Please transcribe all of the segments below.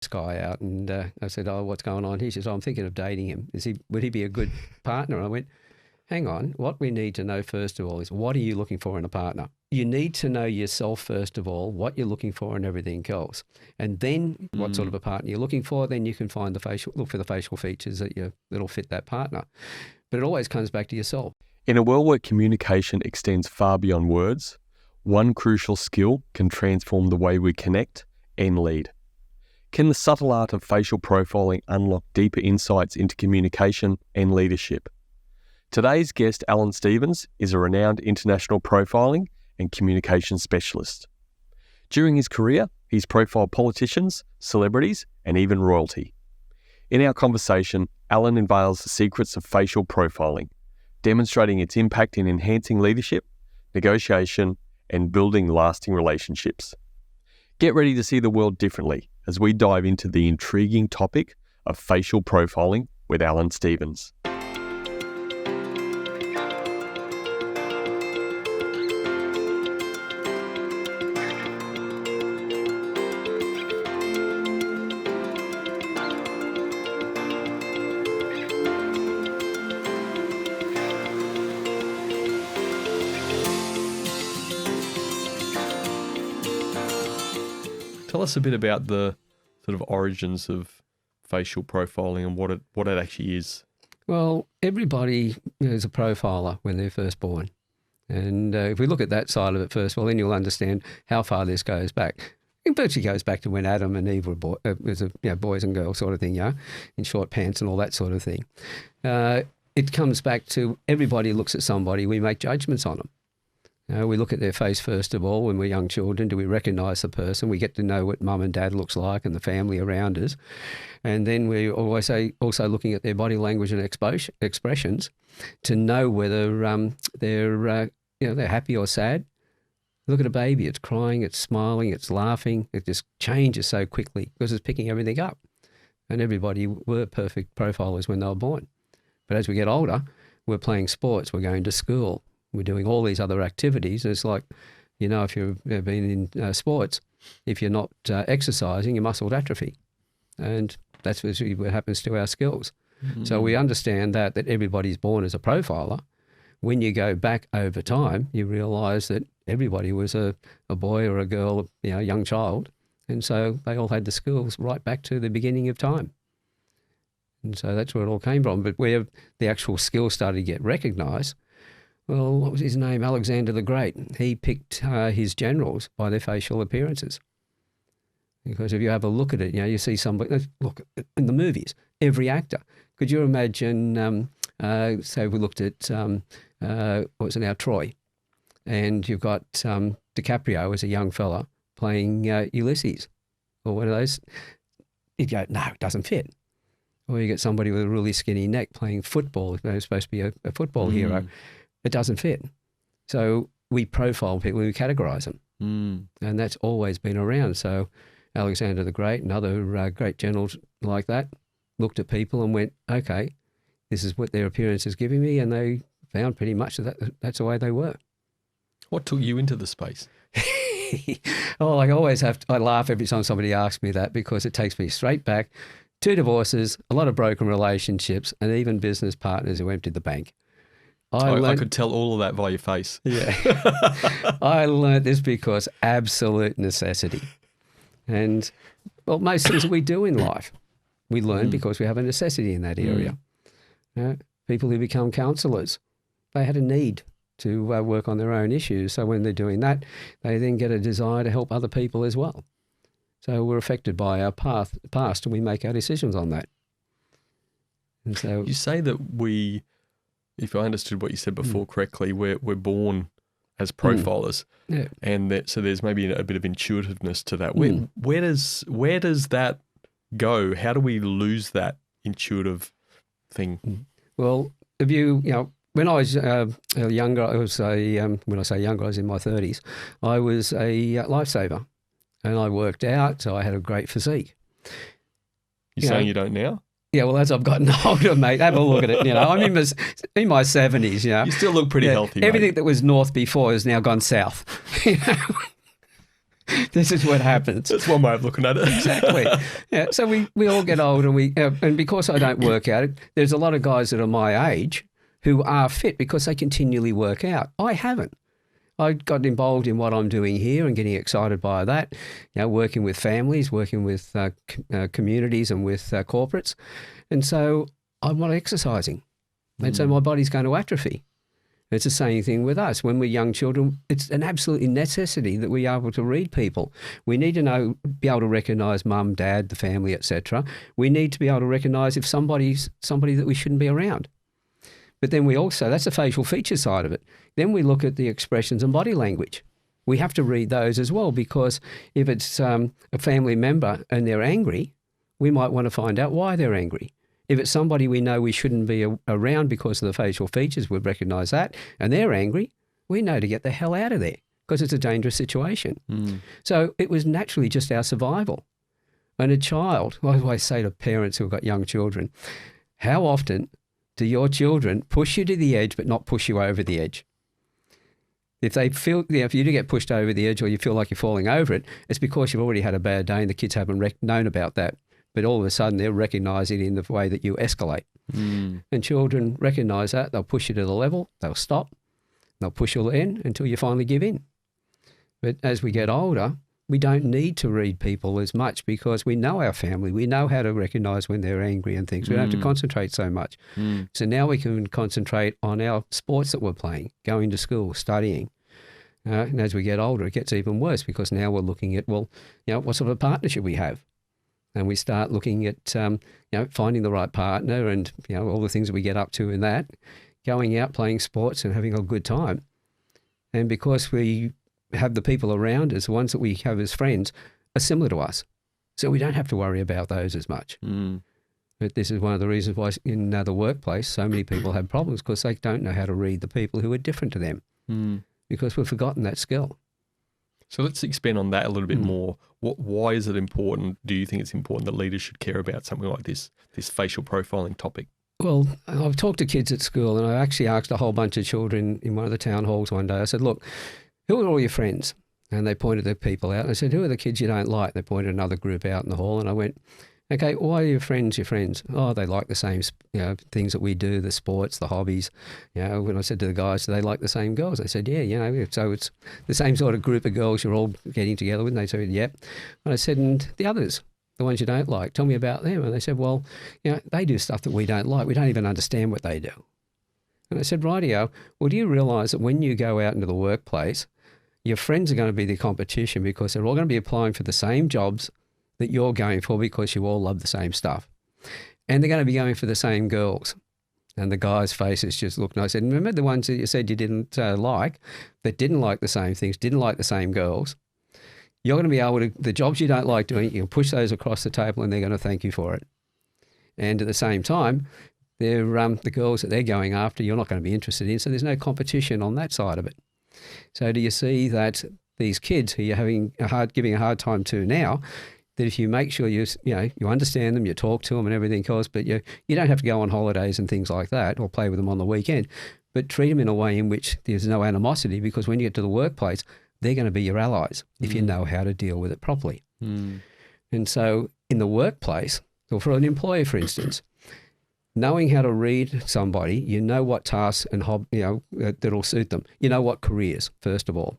this guy out, and I said, "Oh, what's going on?" He says, "Oh, I'm thinking of dating him. Would he be a good partner?" And I went, "Hang on. What we need to know first of all is, what are you looking for in a partner? You need to know yourself first of all, what you're looking for and everything else. And then what sort of a partner you're looking for, then you can find look for the facial features that'll fit that partner. But it always comes back to yourself." In a world where communication extends far beyond words, one crucial skill can transform the way we connect and lead. Can the subtle art of facial profiling unlock deeper insights into communication and leadership? Today's guest, Alan Stevens, is a renowned international profiling and communication specialist. During his career, he's profiled politicians, celebrities, and even royalty. In our conversation, Alan unveils the secrets of facial profiling, demonstrating its impact in enhancing leadership, negotiation, and building lasting relationships. Get ready to see the world differently as we dive into the intriguing topic of facial profiling with Alan Stevens. Tell us a bit about the sort of origins of facial profiling and what it actually is. Well, everybody is a profiler when they're first born. And if we look at that side of it first, well, then you'll understand how far this goes back. It virtually goes back to when Adam and Eve were boys and girls sort of thing, in short pants and all that sort of thing. It comes back to everybody looks at somebody, we make judgments on them. We look at their face first of all when we're young children. Do we recognise the person? We get to know what mum and dad looks like and the family around us. And then we always also looking at their body language and expressions to know whether they're happy or sad. Look at a baby. It's crying, it's smiling, it's laughing. It just changes so quickly because it's picking everything up. And everybody were perfect profilers when they were born. But as we get older, we're playing sports, we're going to school. We're doing all these other activities. It's like, if you've been in sports, if you're not exercising, your muscle atrophy. And that's what happens to our skills. Mm-hmm. So we understand that everybody's born as a profiler. When you go back over time, you realise that everybody was a boy or a girl, a young child. And so they all had the skills right back to the beginning of time. And so that's where it all came from. But where the actual skills started to get recognised, well, what was his name? Alexander the Great. He picked his generals by their facial appearances. Because if you have a look at it, you see somebody, look, in the movies, every actor. Could you imagine, say we looked at, what was it now, Troy, and you've got DiCaprio as a young fella playing Ulysses, or one of those, you'd go, no, it doesn't fit. Or you get somebody with a really skinny neck playing football, they're supposed to be a football hero. It doesn't fit. So we profile people, we categorise them. And that's always been around. So Alexander the Great and other great generals like that looked at people and went, okay, this is what their appearance is giving me, and they found pretty much that's the way they were. What took you into the space? Oh, I always I laugh every time somebody asks me that because it takes me straight back. 2 divorces, a lot of broken relationships, and even business partners who emptied the bank. I could tell all of that by your face. Yeah. I learned this because absolute necessity. And, well, most things that we do in life, we learn because we have a necessity in that area. People who become counsellors, they had a need to work on their own issues. So when they're doing that, they then get a desire to help other people as well. So we're affected by our past and we make our decisions on that. And so you say that we, if I understood what you said before correctly, we're born as profilers, and so there's maybe a bit of intuitiveness to that. Where does that go? How do we lose that intuitive thing? Well, if when I was younger, when I say younger, I was in my 30s. I was a lifesaver, and I worked out, so I had a great physique. You're saying you don't now? Yeah, well, as I've gotten older, mate, have a look at it. I'm in my 70s. You still look pretty healthy. Everything mate. that was north before has now gone south. This is what happens. That's one way of looking at it. Exactly. Yeah. So we all get old, and because I don't work out, there's a lot of guys that are my age who are fit because they continually work out. I haven't. I got involved in what I'm doing here and getting excited by that, working with families, working with communities and with corporates. And so I'm not exercising. And so my body's going to atrophy. It's the same thing with us. When we're young children, it's an absolute necessity that we are able to read people. We need to be able to recognise mum, dad, the family, etc. We need to be able to recognise if somebody that we shouldn't be around. But then that's the facial feature side of it. Then we look at the expressions and body language. We have to read those as well, because if it's a family member and they're angry, we might want to find out why they're angry. If it's somebody we know we shouldn't be around because of the facial features, we'll recognise that, and they're angry, we know to get the hell out of there because it's a dangerous situation. So it was naturally just our survival. And a child, I always say to parents who've got young children, how often do your children push you to the edge but not push you over the edge? If they feel, if you do get pushed over the edge or you feel like you're falling over it, it's because you've already had a bad day and the kids haven't known about that. But all of a sudden they're recognising it in the way that you escalate. And children recognise that. They'll push you to the level, they'll stop, they'll push you in until you finally give in. But as we get older, we don't need to read people as much because we know our family. We know how to recognise when they're angry and things. We don't have to concentrate so much. So now we can concentrate on our sports that we're playing, going to school, studying. And as we get older, it gets even worse because now we're looking at, what sort of a partnership we have. And we start looking at, finding the right partner and, all the things that we get up to in that, going out, playing sports and having a good time. And because we have the people around us, the ones that we have as friends, are similar to us. So we don't have to worry about those as much. But this is one of the reasons why in the workplace, so many people have problems because they don't know how to read the people who are different to them because we've forgotten that skill. So let's expand on that a little bit more. Why is it important? Do you think it's important that leaders should care about something like this facial profiling topic? Well, I've talked to kids at school and I actually asked a whole bunch of children in one of the town halls one day. I said, look, who are all your friends? And they pointed their people out. And I said, who are the kids you don't like? They pointed another group out in the hall and I went, okay, why are your friends? Oh, they like the same things that we do, the sports, the hobbies. When I said to the guys, do they like the same girls? They said, yeah, so it's the same sort of group of girls you're all getting together with. And they said, yep. And I said, and the others, the ones you don't like, tell me about them. And they said, well, they do stuff that we don't like. We don't even understand what they do. And I said, rightio, well, do you realise that when you go out into the workplace, your friends are going to be the competition because they're all going to be applying for the same jobs that you're going for because you all love the same stuff. And they're going to be going for the same girls. And the guys' faces just looked, and I said, remember the ones that you said you didn't like, that didn't like the same things, didn't like the same girls? You're going to be able to, the jobs you don't like doing, you can push those across the table and they're going to thank you for it. And at the same time, they're the girls that they're going after, you're not going to be interested in. So there's no competition on that side of it. So do you see that these kids who you're giving a hard time to now, that if you make sure you understand them, you talk to them and everything else, but you don't have to go on holidays and things like that or play with them on the weekend, but treat them in a way in which there's no animosity because when you get to the workplace, they're going to be your allies if you know how to deal with it properly. And so in the workplace, or for an employer, for instance, knowing how to read somebody, you know what tasks and that'll suit them. You know what careers, first of all.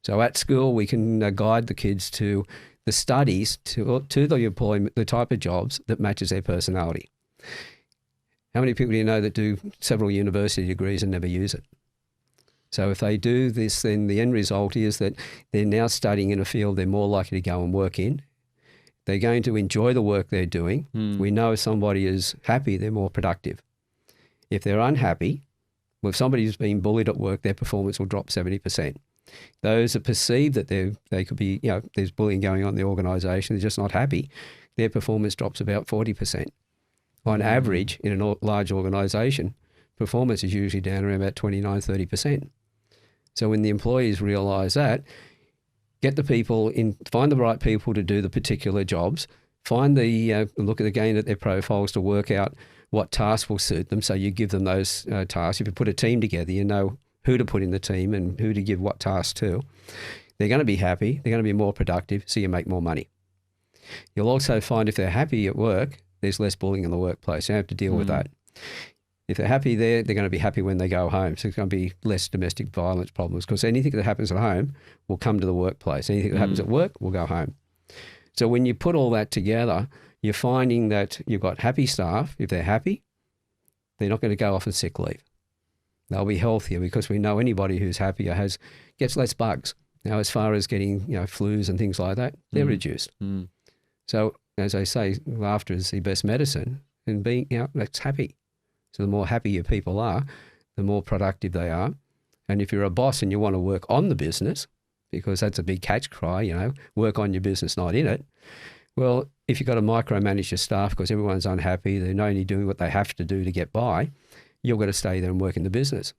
So at school, we can guide the kids to the studies to the employment, the type of jobs that matches their personality. How many people do you know that do several university degrees and never use it? So if they do this, then the end result is that they're now studying in a field they're more likely to go and work in. They're going to enjoy the work they're doing. We know if somebody is happy, they're more productive. If they're unhappy, well, if somebody who's been bullied at work, their performance will drop 70%. Those that perceive that they could be, there's bullying going on in the organisation, they're just not happy, their performance drops about 40%. On average, in a large organisation, performance is usually down around about 29-30%. So when the employees realise that, get the people in, find the right people to do the particular jobs, find look at again at their profiles to work out what tasks will suit them. So you give them those tasks. If you put a team together, you know who to put in the team and who to give what tasks to. They're going to be happy. They're going to be more productive, so you make more money. You'll also find if they're happy at work, there's less bullying in the workplace. You don't have to deal with that. If they're happy there, they're going to be happy when they go home. So there's going to be less domestic violence problems because anything that happens at home will come to the workplace. Anything that happens at work will go home. So when you put all that together, you're finding that you've got happy staff. If they're happy, they're not going to go off on sick leave. They'll be healthier because we know anybody who's happier gets less bugs. Now, as far as getting flus and things like that, they're reduced. So as I say, laughter is the best medicine, and being that's happy. So the more happy your people are, the more productive they are. And if you're a boss and you want to work on the business, because that's a big catch cry, work on your business, not in it. Well, if you've got to micromanage your staff because everyone's unhappy, they're only doing what they have to do to get by, you've got to stay there and work in the business.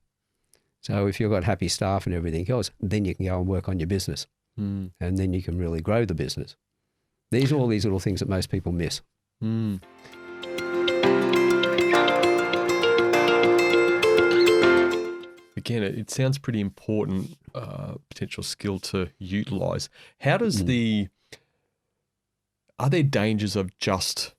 So if you've got happy staff and everything else, then you can go and work on your business. And then you can really grow the business. These are all these little things that most people miss. Again, it sounds pretty important potential skill to utilise. How does are there dangers of just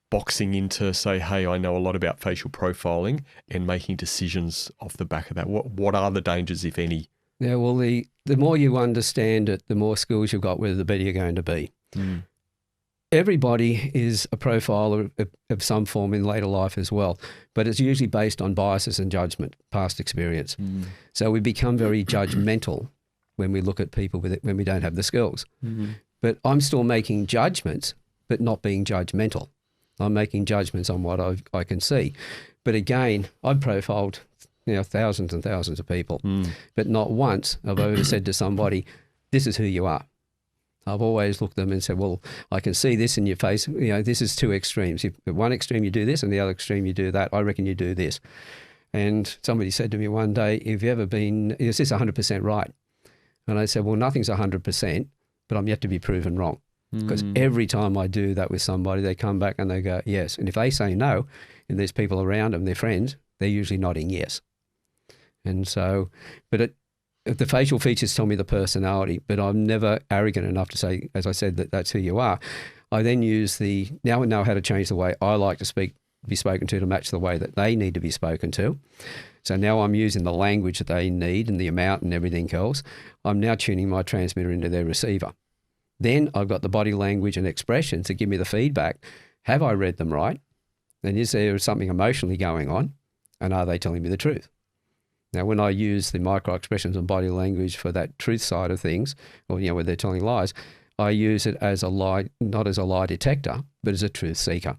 boxing into, say, hey, I know a lot about facial profiling and making decisions off the back of that? What are the dangers, if any? Yeah, well, the more you understand it, the more skills you've got with it, the better you're going to be. Everybody is a profiler of some form in later life as well, but it's usually based on biases and judgment, past experience. So we become very judgmental when we look at people when we don't have the skills. But I'm still making judgments, but not being judgmental. I'm making judgments on what I can see. But again, I've profiled thousands and thousands of people, but not once have I ever said to somebody, this is who you are. I've always looked at them and said, well, I can see this in your face. This is two extremes. If at one extreme you do this and the other extreme you do that, I reckon you do this. And somebody said to me one day, have you ever been, is this 100% right? And I said, well, nothing's 100%, but I'm yet to be proven wrong. Because every time I do that with somebody, they come back and they go, yes. And if they say no, and there's people around them, their friends, they're usually nodding yes. And so, but the facial features tell me the personality, but I'm never arrogant enough to say, as I said, that that's who you are. I then use now I know how to change the way I like to be spoken to match the way that they need to be spoken to. So now I'm using the language that they need and the amount and everything else. I'm now tuning my transmitter into their receiver. Then I've got the body language and expressions to give me the feedback. Have I read them right? And is there something emotionally going on? And are they telling me the truth? Now, when I use the micro expressions and body language for that truth side of things, or where they're telling lies, I use it as a lie, not as a lie detector, but as a truth seeker.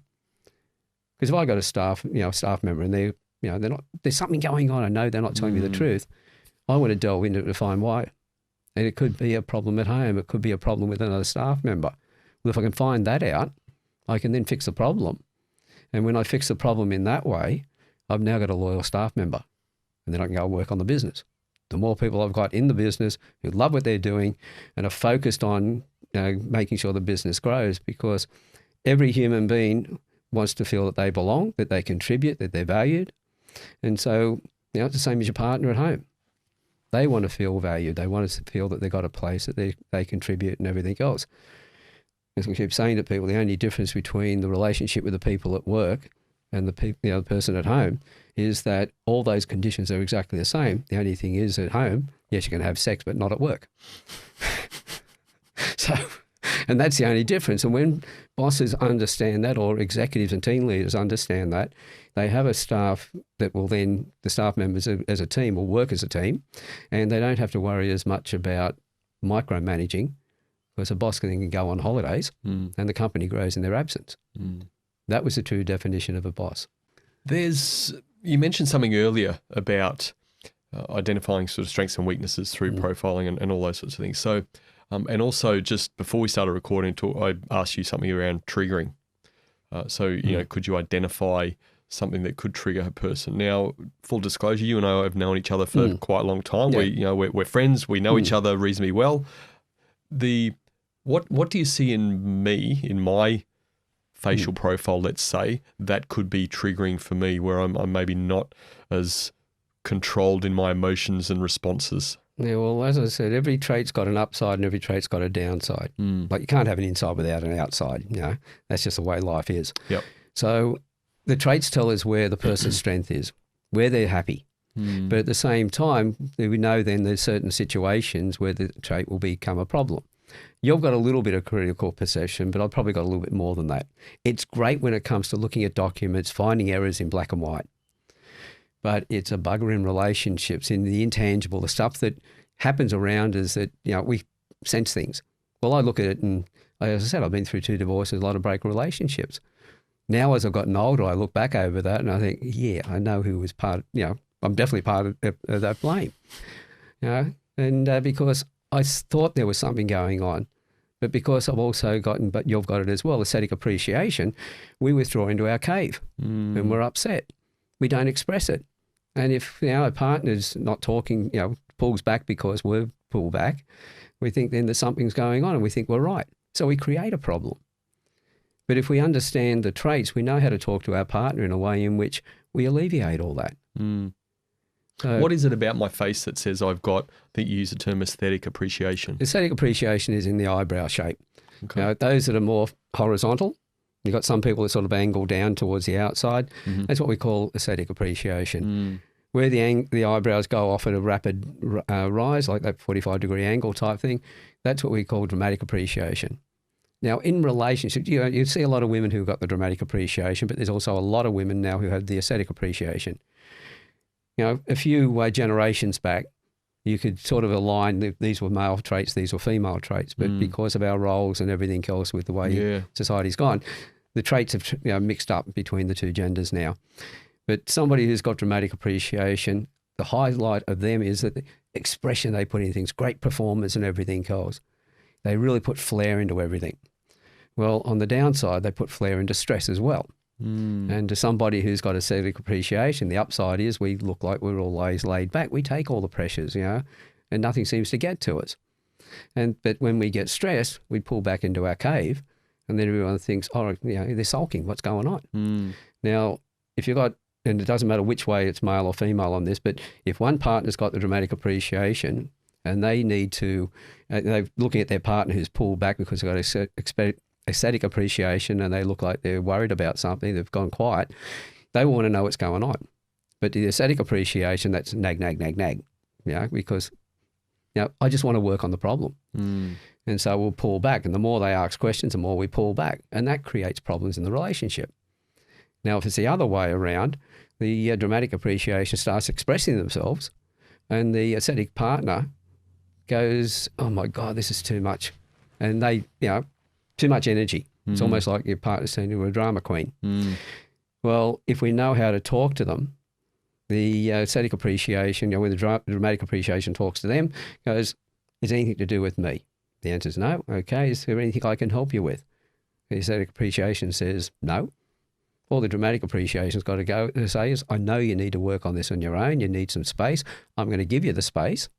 Because if I got a staff member and they're not, there's something going on, I know they're not telling me the truth, I want to delve into it to find why. And it could be a problem at home. It could be a problem with another staff member. Well, if I can find that out, I can then fix the problem. And when I fix the problem in that way, I've now got a loyal staff member. And then I can go work on the business. The more people I've got in the business who love what they're doing and are focused on making sure the business grows, because every human being wants to feel that they belong, that they contribute, that they're valued. And so, it's the same as your partner at home. They want to feel valued. They want to feel that they've got a place that they contribute and everything else. As we keep saying to people, the only difference between the relationship with the people at work and the person at home is that all those conditions are exactly the same. The only thing is at home, yes, you can have sex, but not at work. And that's the only difference. And when bosses understand that, or executives and team leaders understand that, they have a staff that will then, the staff members as a team will work as a team, and they don't have to worry as much about micromanaging, because a boss can go on holidays and the company grows in their absence. That was the true definition of a boss. You mentioned something earlier about identifying sort of strengths and weaknesses through profiling and all those sorts of things. So, and also just before we started recording, I asked you something around triggering. Could you identify something that could trigger a person? Now, full disclosure, you and I have known each other for quite a long time. Yeah. We're friends. We know each other reasonably well. What do you see in me, in my facial profile, let's say, that could be triggering for me, where I'm maybe not as controlled in my emotions and responses? Yeah, well, as I said, every trait's got an upside and every trait's got a downside. Like you can't have an inside without an outside, That's just the way life is. Yep. So the traits tell us where the person's strength is, where they're happy. But at the same time, we know then there's certain situations where the trait will become a problem. You've got a little bit of critical perception, but I've probably got a little bit more than that. It's great when it comes to looking at documents, finding errors in black and white. But it's a bugger in relationships, in the intangible, the stuff that happens around us that, we sense things. Well, I look at it and, as I said, I've been through 2 divorces, a lot of broken relationships. Now, as I've gotten older, I look back over that and I think, yeah, I know who was part, I'm definitely part of that blame, and because I thought there was something going on, but because I've also gotten, but you've got it as well, aesthetic appreciation, we withdraw into our cave and we're upset. We don't express it. And if our partner's not talking, pulls back because we've pulled back, we think then that something's going on and we think we're right. So we create a problem. But if we understand the traits, we know how to talk to our partner in a way in which we alleviate all that. So, what is it about my face that says I've got, I think you use the term aesthetic appreciation? Aesthetic appreciation is in the eyebrow shape. Okay. Those that are more horizontal, you've got some people that sort of angle down towards the outside. That's what we call aesthetic appreciation. Where the eyebrows go off at a rapid rise, like that 45-degree angle type thing, that's what we call dramatic appreciation. Now, in relationships, you see a lot of women who've got the dramatic appreciation, but there's also a lot of women now who have the aesthetic appreciation. A few generations back, you could sort of align, these were male traits, these were female traits, but because of our roles and everything else with the way society's gone, the traits have mixed up between the two genders now. But somebody who's got dramatic appreciation, the highlight of them is that the expression they put in things, great performance and everything else. They really put flair into everything. Well, on the downside, they put flair into stress as well. And to somebody who's got aesthetic appreciation, the upside is we look like we're always laid back. We take all the pressures, and nothing seems to get to us. But when we get stressed, we pull back into our cave, and then everyone thinks, they're sulking. What's going on? Now, if you've got, and it doesn't matter which way it's male or female on this, but if one partner's got the dramatic appreciation and they need to, they're looking at their partner who's pulled back because they've got aesthetic appreciation and they look like they're worried about something, they've gone quiet, they want to know what's going on. But the aesthetic appreciation, that's nag, because I just want to work on the problem. And so we'll pull back, and the more they ask questions, the more we pull back, and that creates problems in the relationship. Now, if it's the other way around, the dramatic appreciation starts expressing themselves and the aesthetic partner goes, oh my God, this is too much. And they, too much energy. It's almost like your partner's saying to a drama queen. Well, if we know how to talk to them, the aesthetic appreciation, when the dramatic appreciation talks to them, goes, is anything to do with me? The answer is no. Okay, is there anything I can help you with? The aesthetic appreciation says no. All the dramatic appreciation's got to go to say is, I know you need to work on this on your own. You need some space. I'm going to give you the space,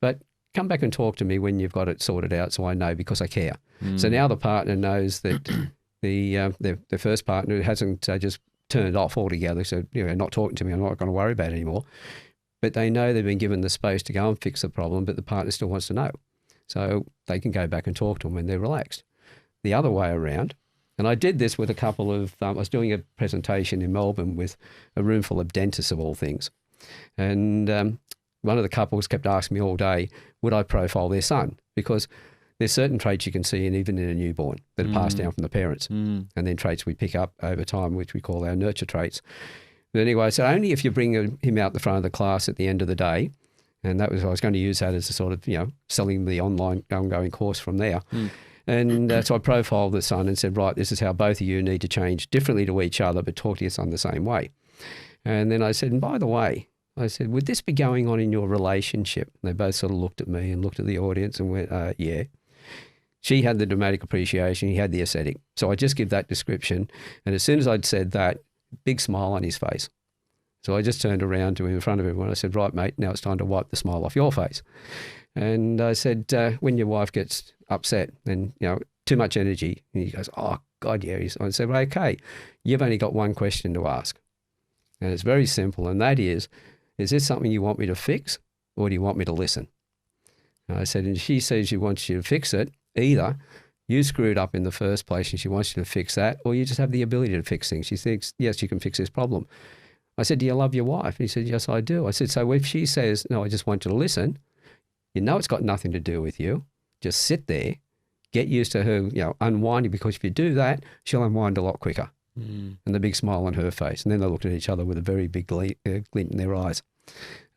but come back and talk to me when you've got it sorted out so I know because I care. So now the partner knows that the first partner hasn't just turned off altogether, so not talking to me, I'm not going to worry about it anymore. But they know they've been given the space to go and fix the problem, but the partner still wants to know. So they can go back and talk to them when they're relaxed. The other way around, and I did this with a couple of, I was doing a presentation in Melbourne with a room full of dentists of all things. And one of the couples kept asking me all day, would I profile their son? Because there's certain traits you can see even in a newborn that are passed down from the parents. And then traits we pick up over time, which we call our nurture traits. But anyway, so only if you bring him out the front of the class at the end of the day, and that was, I was going to use that as a sort of, selling the ongoing course from there. And so I profiled the son and said, right, this is how both of you need to change differently to each other, but talk to your son the same way. And then I said, and by the way, I said, would this be going on in your relationship? And they both sort of looked at me and looked at the audience and went, yeah. She had the dramatic appreciation, he had the aesthetic. So I just give that description. And as soon as I'd said that, big smile on his face. So I just turned around to him in front of everyone. I said, right, mate, now it's time to wipe the smile off your face. And I said, when your wife gets upset and, too much energy, and he goes, oh, God, yeah. I said, well, okay, you've only got one question to ask. And it's very simple. And that is this something you want me to fix or do you want me to listen? And I said, and she says she wants you to fix it. Either you screwed up in the first place and she wants you to fix that, or you just have the ability to fix things. She thinks, yes, you can fix this problem. I said, do you love your wife? And he said, yes, I do. I said, so if she says, no, I just want you to listen, you know it's got nothing to do with you. Just sit there, get used to her, unwinding, because if you do that, she'll unwind a lot quicker. And the big smile on her face. And then they looked at each other with a very big glint in their eyes.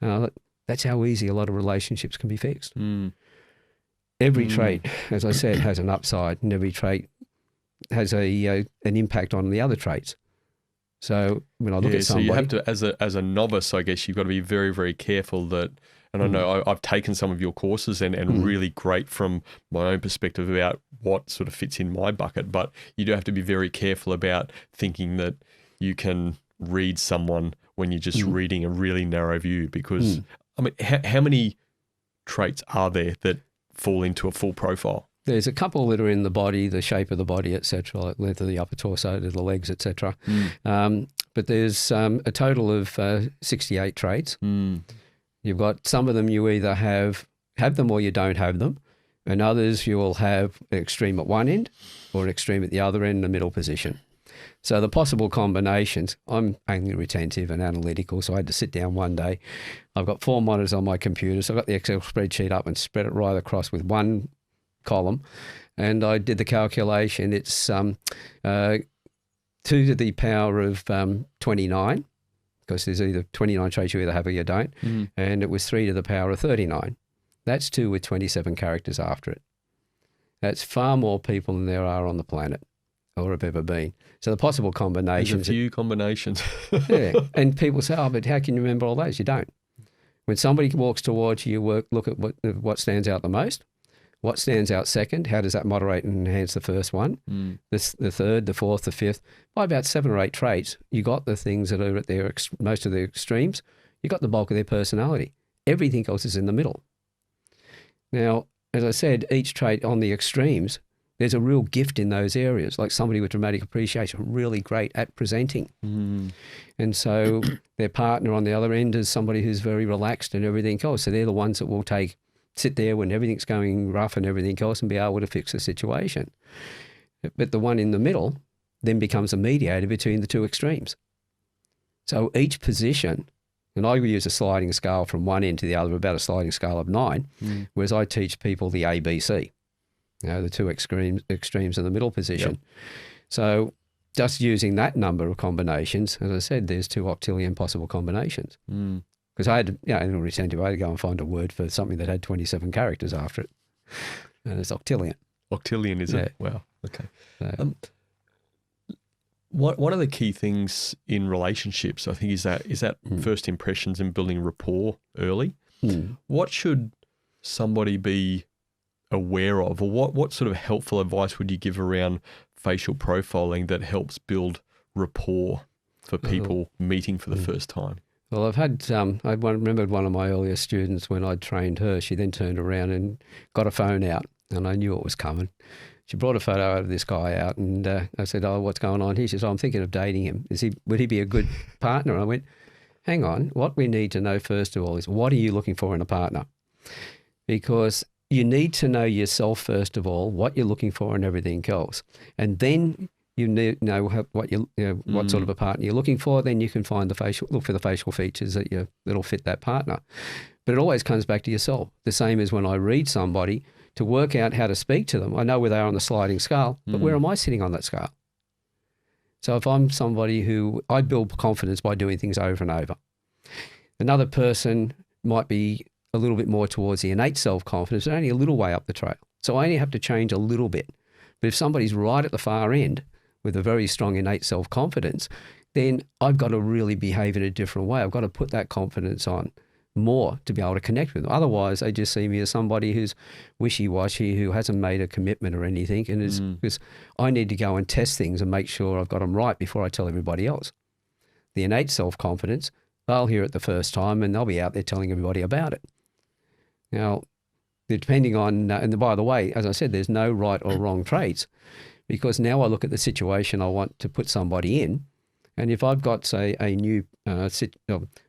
That's how easy a lot of relationships can be fixed. Every trait, as I said, has an upside, and every trait has an impact on the other traits. So when I look at somebody... So you have to, as a novice, I guess, you've got to be very, very careful that, and I know I've taken some of your courses and really great from my own perspective about what sort of fits in my bucket, but you do have to be very careful about thinking that you can read someone when you're just reading a really narrow view, because, I mean, how many traits are there that fall into a full profile? There's a couple that are in the body, the shape of the body, etc., like length of the upper torso to the legs, etc. But there's a total of 68 traits. You've got some of them you either have them or you don't have them, and others you will have an extreme at one end or an extreme at the other end, the middle position. So the possible combinations, I'm only retentive and analytical, so I had to sit down one day. I've got 4 monitors on my computer, so I got the Excel spreadsheet up and spread it right across with one column, and I did the calculation. It's 2 to the power of 29, because there's either 29 traits you either have or you don't, and it was 3 to the power of 39. That's 2 with 27 characters after it. That's far more people than there are on the planet or have ever been. So the possible combinations... There's a few combinations. Yeah, and people say, oh, but how can you remember all those? You don't. When somebody walks towards you, look at what stands out the most, what stands out second, how does that moderate and enhance the first one, the third, the fourth, the fifth. By about 7 or 8 traits, you got the things that are at their most of the extremes. You got the bulk of their personality. Everything else is in the middle. Now, as I said, each trait on the extremes, there's a real gift in those areas, like somebody with dramatic appreciation, really great at presenting. And so their partner on the other end is somebody who's very relaxed and everything else. So they're the ones that will sit there when everything's going rough and everything else and be able to fix the situation. But the one in the middle then becomes a mediator between the two extremes. So each position, and I use a sliding scale from one end to the other, about a sliding scale of 9, whereas I teach people the ABC, the two extremes in the middle position. Yep. So just using that number of combinations, as I said, there's 2 octillion possible combinations. Because I had, in retentive, I had to go and find a word for something that had 27 characters after it, and it's octillion. Octillion, is it? Wow. Okay. So, What are the key things in relationships? I think is that first impressions and building rapport early. What should somebody be aware of, or what sort of helpful advice would you give around facial profiling that helps build rapport for people meeting for the first time? Well, I've had, I remembered one of my earlier students when I trained her, she then turned around and got a phone out, and I knew it was coming. She brought a photo of this guy out, and I said, oh, what's going on? He says, I'm thinking of dating him. Would he be a good partner? And I went, hang on, what we need to know first of all is, what are you looking for in a partner? Because you need to know yourself first of all, what you're looking for and everything else. And then you need to know what sort of a partner you're looking for. Then you can find look for the facial features that'll fit that partner. But it always comes back to yourself. The same as when I read somebody, to work out how to speak to them. I know where they are on the sliding scale, but where am I sitting on that scale? So if I'm somebody who, I build confidence by doing things over and over. Another person might be a little bit more towards the innate self-confidence, only a little way up the trail. So I only have to change a little bit. But if somebody's right at the far end with a very strong innate self-confidence, then I've got to really behave in a different way. I've got to put that confidence on more to be able to connect with them. Otherwise, they just see me as somebody who's wishy-washy, who hasn't made a commitment or anything, and is because I need to go and test things and make sure I've got them right before I tell everybody else. The innate self-confidence, they'll hear it the first time and they'll be out there telling everybody about it. Now, depending on, and by the way, as I said, there's no right or wrong traits, because now I look at the situation I want to put somebody in, And if I've got, say, a new,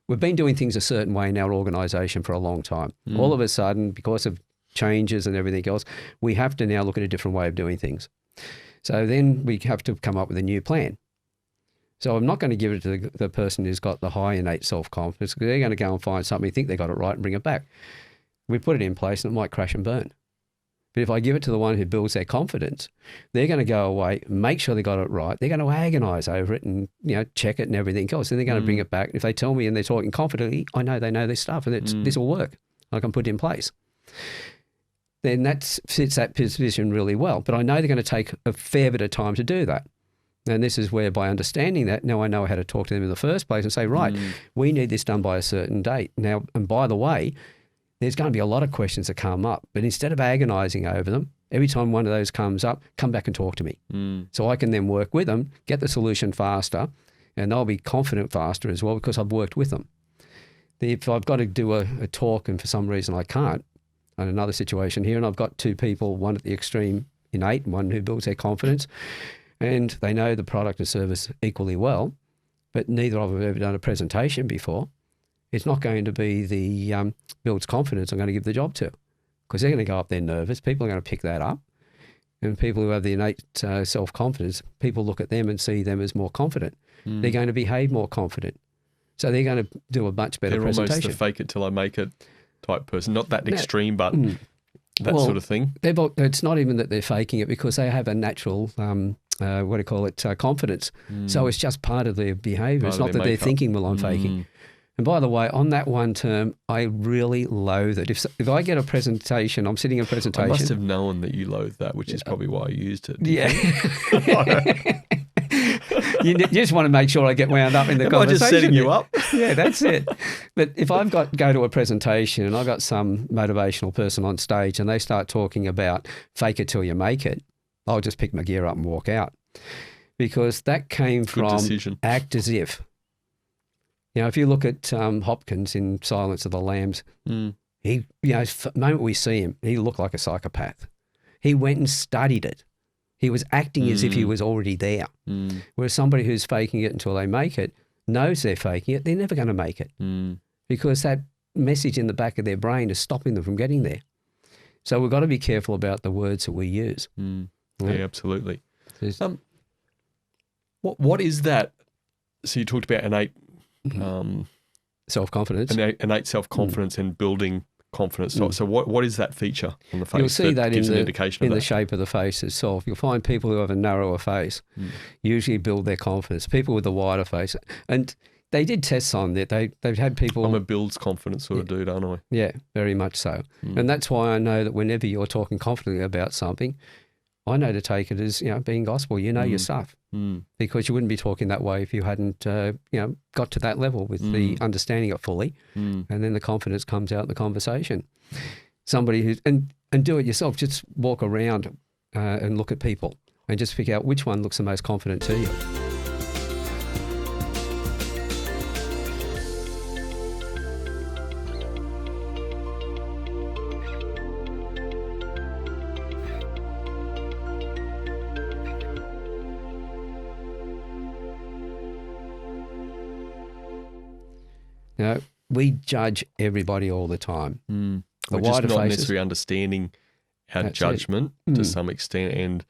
we've been doing things a certain way in our organisation for a long time. All of a sudden, because of changes and everything else, we have to now look at a different way of doing things. So then we have to come up with a new plan. So I'm not going to give it to the person who's got the high innate self-confidence, because they're going to go and find something, think they got it right and bring it back. We put it in place and it might crash and burn. But if I give it to the one who builds their confidence, they're going to go away, make sure they got it right. They're going to agonise over it and, check it and everything else. And they're going to bring it back. If they tell me and they're talking confidently, I know they know this stuff and this will work. I can put it in place. Then that fits that position really well. But I know they're going to take a fair bit of time to do that. And this is where, by understanding that, now I know how to talk to them in the first place and say, right, we need this done by a certain date. Now, and by the way, there's going to be a lot of questions that come up. But instead of agonising over them, every time one of those comes up, come back and talk to me. So I can then work with them, get the solution faster, and they'll be confident faster as well because I've worked with them. If I've got to do a talk and for some reason I can't, in another situation here, and I've got two people, one at the extreme innate, one who builds their confidence, and they know the product and service equally well, but neither of them have ever done a presentation before, it's not going to be the builds confidence I'm going to give the job to, because they're going to go up there nervous. People are going to pick that up. And people who have the innate self-confidence, people look at them and see them as more confident. They're going to behave more confident. So they're going to do a much better presentation. They're almost the fake it till I make it type person. Not that extreme, but that sort of thing. It's not even that they're faking it, because they have a natural, confidence. So it's just part of their behaviour. It's not that they're thinking, well, I'm faking. And by the way, on that one term, I really loathe it. If I get a presentation, I'm sitting in a presentation. I must have known that you loathe that, which is probably why I used it. Yeah. You just want to make sure I get wound up in the conversation. Am I just setting you up? Yeah, that's it. But if go to a presentation and I've got some motivational person on stage and they start talking about fake it till you make it, I'll just pick my gear up and walk out, because that came from act as if. If you look at Hopkins in Silence of the Lambs, he, the moment we see him, he looked like a psychopath. He went and studied it. He was acting as if he was already there. Whereas somebody who's faking it until they make it knows they're faking it, they're never going to make it, because that message in the back of their brain is stopping them from getting there. So we've got to be careful about the words that we use. Yeah, absolutely. What is that? So you talked about innate self-confidence. Innate self-confidence and building confidence. So what is that feature on the face? You'll see that gives in an indication in of the that? shape of the face itself. You'll find people who have a narrower face usually build their confidence. People with a wider face. And they did tests on that. They've had people... I'm a builds confidence sort of dude, aren't I? Yeah, very much so. And that's why I know that whenever you're talking confidently about something, I know to take it as, being gospel. You know your stuff, because you wouldn't be talking that way if you hadn't, got to that level with the understanding it fully, and then the confidence comes out in the conversation. Somebody who and do it yourself. Just walk around and look at people and just figure out which one looks the most confident to you. We judge everybody all the time. We're just not necessarily understanding our judgment to some extent, and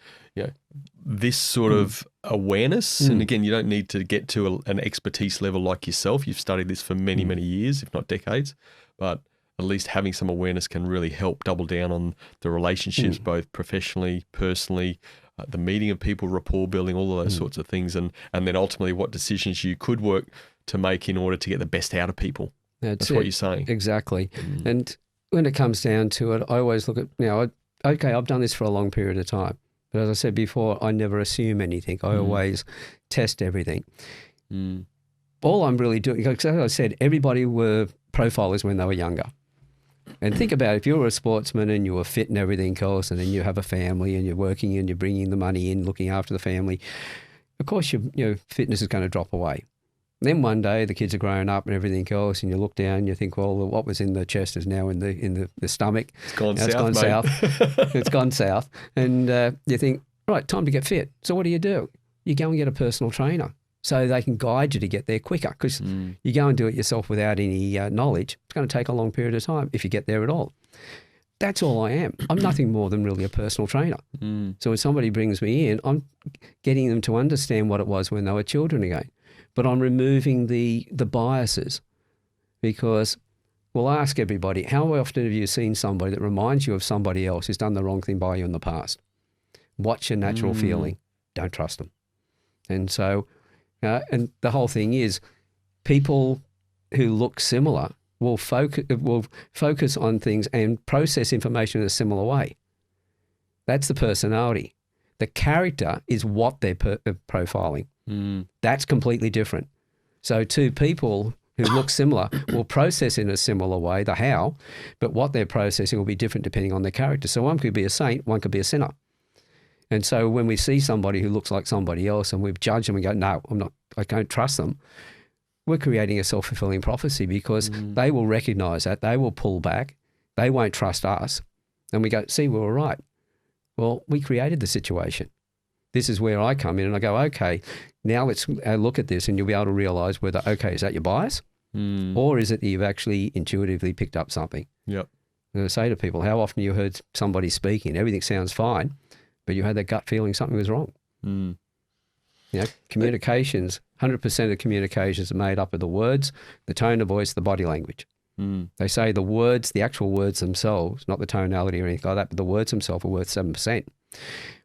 this sort of awareness. And again, you don't need to get to an expertise level like yourself. You've studied this for many, many years, if not decades. But at least having some awareness can really help double down on the relationships, both professionally, personally, the meeting of people, rapport building, all of those sorts of things, and then ultimately what decisions you could work to make in order to get the best out of people. That's what you're saying. Exactly. And when it comes down to it, I always look at, okay, I've done this for a long period of time. But as I said before, I never assume anything. I always test everything. All I'm really doing, because as I said, everybody were profilers when they were younger. And think about it, if you were a sportsman and you were fit and everything else, and then you have a family and you're working and you're bringing the money in, looking after the family, of course your fitness is going to drop away. Then one day the kids are growing up and everything else, and you look down and you think, well, what was in the chest is now in the stomach. It's gone south, it's gone south. It's gone south. And you think, right, time to get fit. So what do? You go and get a personal trainer. so they can guide you to get there quicker. Because you go and do it yourself without any knowledge, it's going to take a long period of time if you get there at all. That's all I am. I'm nothing more than really a personal trainer. So when somebody brings me in, I'm getting them to understand what it was when they were children again. But I'm removing the biases, because we'll ask everybody, how often have you seen somebody that reminds you of somebody else who's done the wrong thing by you in the past? What's your natural feeling? Don't trust them. And so, and the whole thing is, people who look similar will focus on things and process information in a similar way. That's the personality. The character is what they're profiling. That's completely different. So two people who look similar will process in a similar way, the how, but what they're processing will be different depending on their character. So one could be a saint, one could be a sinner. And so when we see somebody who looks like somebody else and we've judged them and go, no, I don't trust them, we're creating a self-fulfilling prophecy, because they will recognize that, they will pull back, they won't trust us. And we go, see, we were right. Well, we created the situation. This is where I come in and I go, okay, now let's look at this, and you'll be able to realize whether, okay, is that your bias? Or is it that you've actually intuitively picked up something? Yep. And I say to people, how often you heard somebody speaking, everything sounds fine, but you had that gut feeling something was wrong. You know, communications, 100% of communications are made up of the words, the tone of voice, the body language. They say the words, the actual words themselves, not the tonality or anything like that, but the words themselves are worth 7%.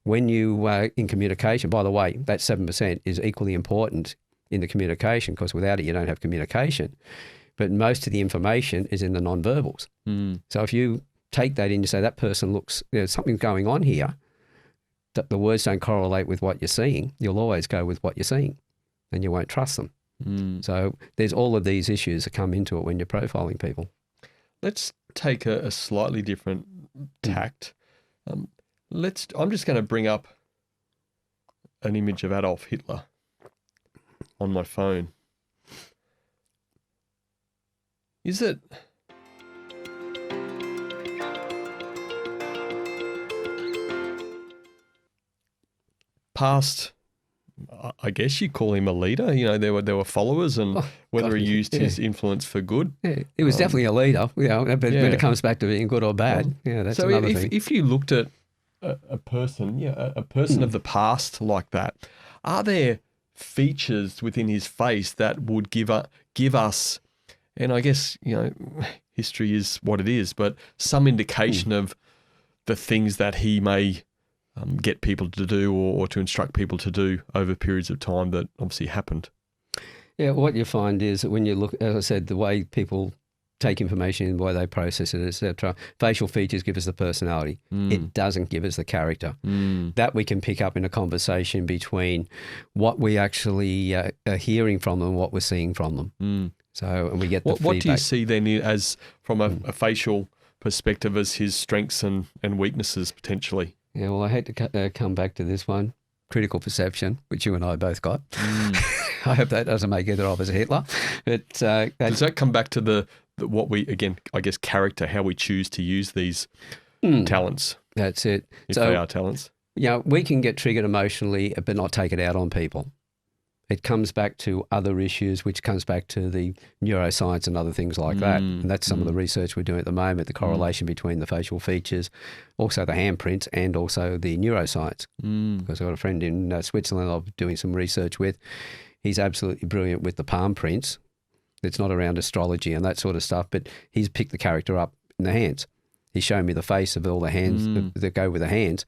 When you, in communication, by the way, that 7% is equally important in the communication, because without it, you don't have communication. But most of the information is in the non-verbals. So if you take that in, you say that person looks, there's something going on here, that the words don't correlate with what you're seeing, you'll always go with what you're seeing and you won't trust them. So there's all of these issues that come into it when you're profiling people. Let's take a slightly different tact. I'm just going to bring up an image of Adolf Hitler on my phone. Is it past? I guess you call him a leader. You know, there were followers, and whether he used his influence for good. Yeah, he was definitely a leader. You know, but when it comes back to being good or bad, that's another thing. If you looked at a person, a person of the past like that, are there features within his face that would give us, and I guess, you know, history is what it is, but some indication of the things that he may get people to do or to instruct people to do over periods of time that obviously happened? Yeah, what you find is that when you look, as I said, the way people take information and the way they process it, etc., facial features give us the personality. It doesn't give us the character. That we can pick up in a conversation between what we actually are hearing from them and what we're seeing from them. So, and we get the feedback. What do you see then as, from a facial perspective, as his strengths and weaknesses potentially? Yeah, well, I hate to come back to this one, critical perception, which you and I both got. I hope that doesn't make either of us a Hitler. But does that come back to the what we, again, I guess, character, how we choose to use these talents? That's it. If they are talents. Yeah, we can get triggered emotionally, but not take it out on people. It comes back to other issues, which comes back to the neuroscience and other things like that. And that's some of the research we're doing at the moment, the correlation between the facial features, also the handprints, and also the neuroscience. Because I've got a friend in Switzerland I'm doing some research with. He's absolutely brilliant with the palm prints. It's not around astrology and that sort of stuff, but he's picked the character up in the hands. He's shown me the face of all the hands that go with the hands,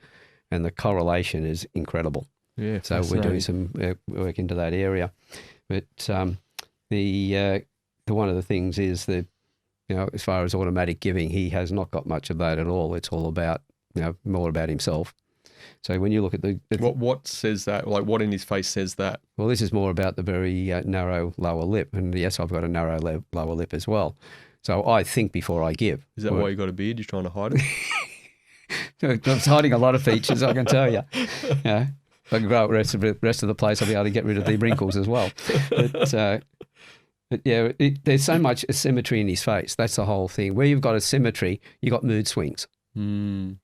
and the correlation is incredible. Yeah, so we're doing some work into that area, but the one of the things is that, you know, as far as automatic giving, he has not got much of that at all. It's all about, you know, more about himself. So when you look at what says that, like what in his face says that? Well, this is more about the very narrow lower lip, and yes, I've got a narrow lower lip as well. So I think before I give. Is that why you got a beard? You're trying to hide it? It's hiding a lot of features, I can tell you. Yeah. If I can grow out the rest of the place, I'll be able to get rid of the wrinkles as well. But yeah, there's so much asymmetry in his face. That's the whole thing. Where you've got asymmetry, you've got mood swings. And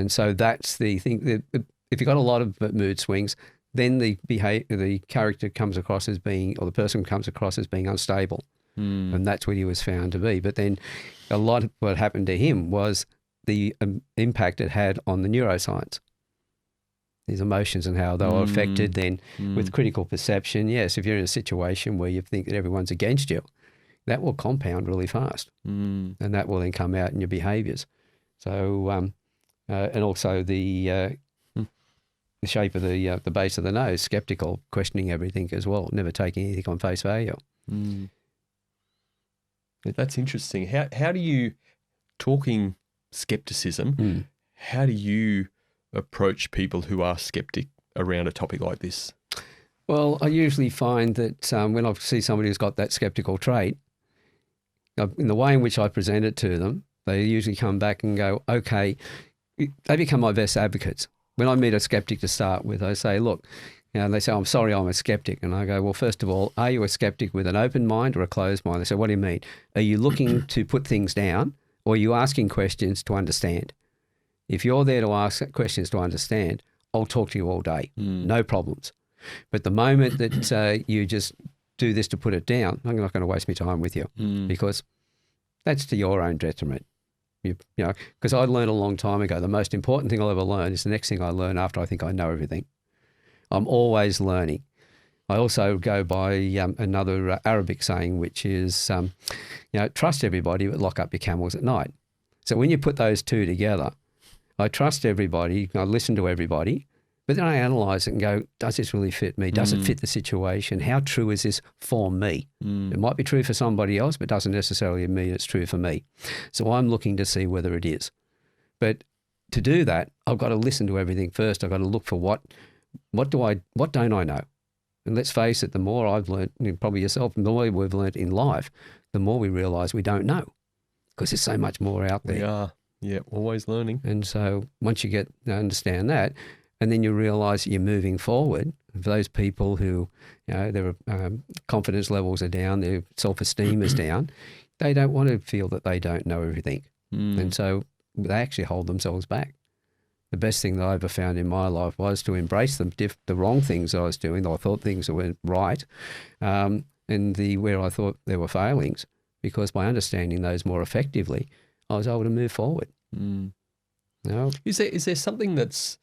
so that's the thing. If you've got a lot of mood swings, then the character comes across as being, or the person comes across as being unstable. And that's what he was found to be. But then a lot of what happened to him was the impact it had on the neuroscience, his emotions and how they were affected then with critical perception. Yes, if you're in a situation where you think that everyone's against you, that will compound really fast. And that will then come out in your behaviours. So, and also the shape of the base of the nose, sceptical, questioning everything as well, never taking anything on face value. That's interesting. How do you, talking skepticism, how do you approach people who are skeptic around a topic like this? Well, I usually find that when I see somebody who's got that skeptical trait, in the way in which I present it to them, they usually come back and go, okay, they become my best advocates. When I meet a skeptic to start with, I say, look, and they say, I'm sorry, I'm a skeptic. And I go, well, first of all, are you a skeptic with an open mind or a closed mind? They say, what do you mean? Are you looking to put things down, or are you asking questions to understand? If you're there to ask questions to understand, I'll talk to you all day. No problems. But the moment that you just do this to put it down, I'm not going to waste my time with you because that's to your own detriment. You know, because I learned a long time ago, the most important thing I'll ever learn is the next thing I learn after I think I know everything. I'm always learning. I also go by another Arabic saying, which is, trust everybody, but lock up your camels at night. So when you put those two together, I trust everybody, I listen to everybody, but then I analyse it and go, does this really fit me? Does it fit the situation? How true is this for me? It might be true for somebody else, but doesn't necessarily mean it's true for me. So I'm looking to see whether it is. But to do that, I've got to listen to everything first. I've got to look for what don't I know? And let's face it, the more I've learned, probably yourself, the more we've learned in life, the more we realise we don't know because there's so much more out there. We are, always learning. And so once you understand that, and then you realise you're moving forward, for those people who, their confidence levels are down, their self-esteem is down, they don't want to feel that they don't know everything. And so they actually hold themselves back. The best thing that I ever found in my life was to embrace the wrong things I was doing, or I thought things weren't right, and where I thought there were failings, because by understanding those more effectively, I was able to move forward. Is there something that's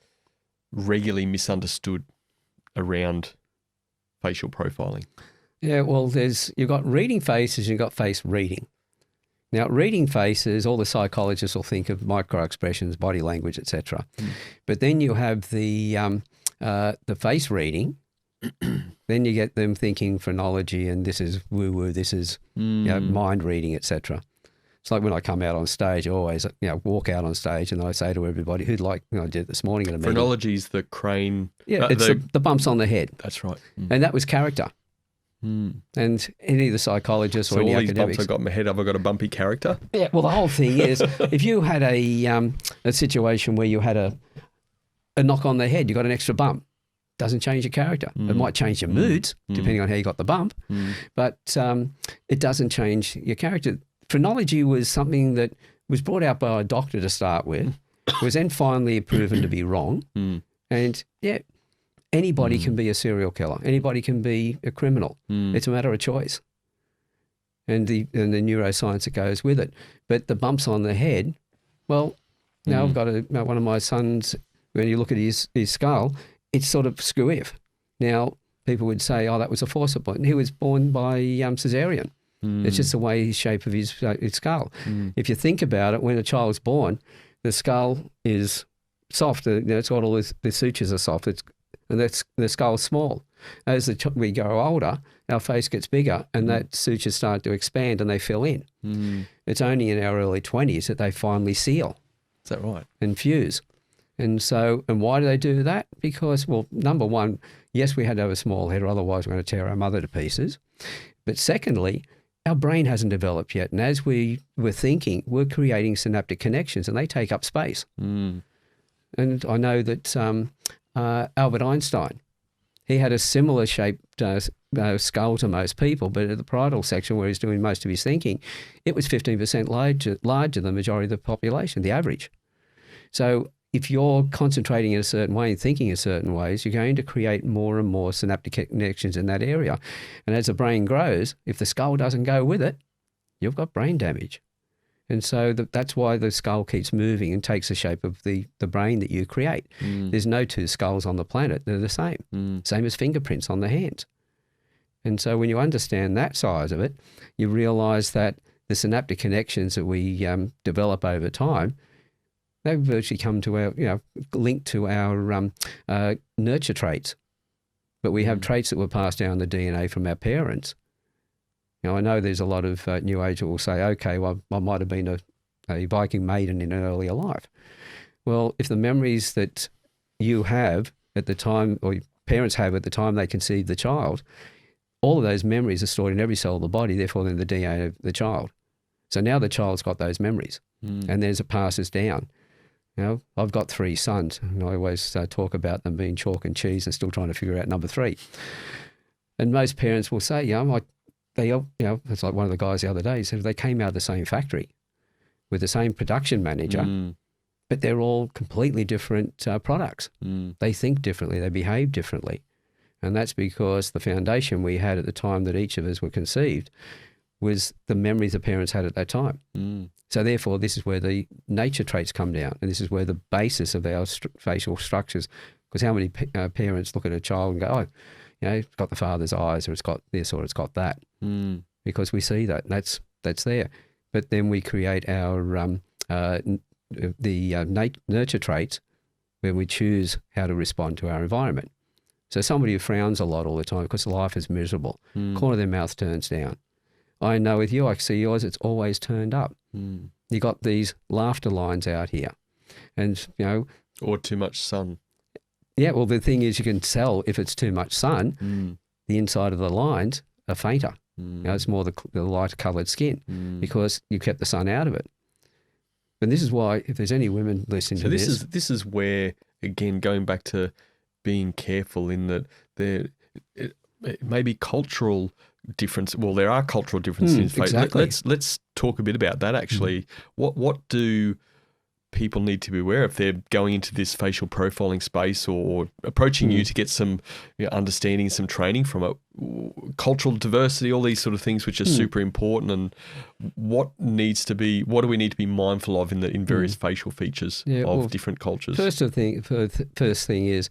regularly misunderstood around facial profiling? Yeah, well, you've got reading faces, you've got face reading. Now, reading faces, all the psychologists will think of micro-expressions, body language, etc. But then you have the face reading. Then you get them thinking phrenology, and this is woo-woo, this is mind reading, etc. It's like when I come out on stage, I always walk out on stage and I say to everybody, I did it this morning at a meeting. Phrenology's the crane. Yeah, it's the bumps on the head. That's right. And that was character. And any of the psychologists or any all these academics, bumps I've got in my head, have I got a bumpy character? Yeah, well, the whole thing is, if you had a situation where you had a knock on the head, you got an extra bump, doesn't change your character. It might change your moods, depending on how you got the bump, but it doesn't change your character. Phrenology was something that was brought out by a doctor to start with, was then finally proven to be wrong, and anybody can be a serial killer. Anybody can be a criminal. It's a matter of choice. And the neuroscience that goes with it. But the bumps on the head, well, now I've got one of my sons, when you look at his skull, it's sort of skew-if. Now, people would say, oh, that was a forcible. And he was born by cesarean. It's just the way his shape of his skull. If you think about it, when a child's born, the skull is soft. It's got all the sutures are soft. And the skull's small. As we grow older, our face gets bigger and that sutures start to expand and they fill in. It's only in our early 20s that they finally seal. Is that right? And fuse. And why do they do that? Because, well, number one, yes, we had to have a small head or otherwise we're going to tear our mother to pieces. But secondly, our brain hasn't developed yet. And as we were thinking, we're creating synaptic connections and they take up space. And I know that Albert Einstein, he had a similar shaped skull to most people, but at the parietal section where he's doing most of his thinking, it was 15% larger than the majority of the population, the average. So if you're concentrating in a certain way and thinking in certain ways, you're going to create more and more synaptic connections in that area. And as the brain grows, if the skull doesn't go with it, you've got brain damage. And so that's why the skull keeps moving and takes the shape of the brain that you create. There's no two skulls on the planet. They're the same. Same as fingerprints on the hands. And so when you understand that size of it, you realize that the synaptic connections that we develop over time, they virtually come to our, linked to our nurture traits. But we have traits that were passed down the DNA from our parents. I know there's a lot of New Age that will say, okay, well, I might have been a Viking maiden in an earlier life. Well, if the memories that you have at the time, or your parents have at the time they conceived the child, all of those memories are stored in every cell of the body, therefore they're in the DNA of the child. So now the child's got those memories, and there's it passes down. I've got 3 sons, and I always talk about them being chalk and cheese and still trying to figure out number 3. And most parents will say, it's like one of the guys the other day said they came out of the same factory with the same production manager, but they're all completely different products. They think differently, they behave differently. And that's because the foundation we had at the time that each of us were conceived was the memories the parents had at that time. So therefore, this is where the nature traits come down, and this is where the basis of our facial structures, because how many parents look at a child and go, it's got the father's eyes, or it's got this, or it's got that, because we see that, and that's there. But then we create our nurture traits when we choose how to respond to our environment. So somebody who frowns a lot all the time because life is miserable, corner of their mouth turns down. I know with you, I see yours, it's always turned up. You got these laughter lines out here, and or too much sun. Yeah, well, the thing is, you can tell if it's too much sun, the inside of the lines are fainter. It's more the lighter coloured skin because you kept the sun out of it. And this is why, if there's any women listening to this, this is where, again, going back to being careful in that there may be cultural difference. Well, there are cultural differences. Exactly. Let's talk a bit about that. Actually, what do people need to be aware if they're going into this facial profiling space or approaching you to get some understanding, some training from it? Cultural diversity, all these sort of things, which are super important, and what do we need to be mindful of in various facial features of different cultures? First thing is,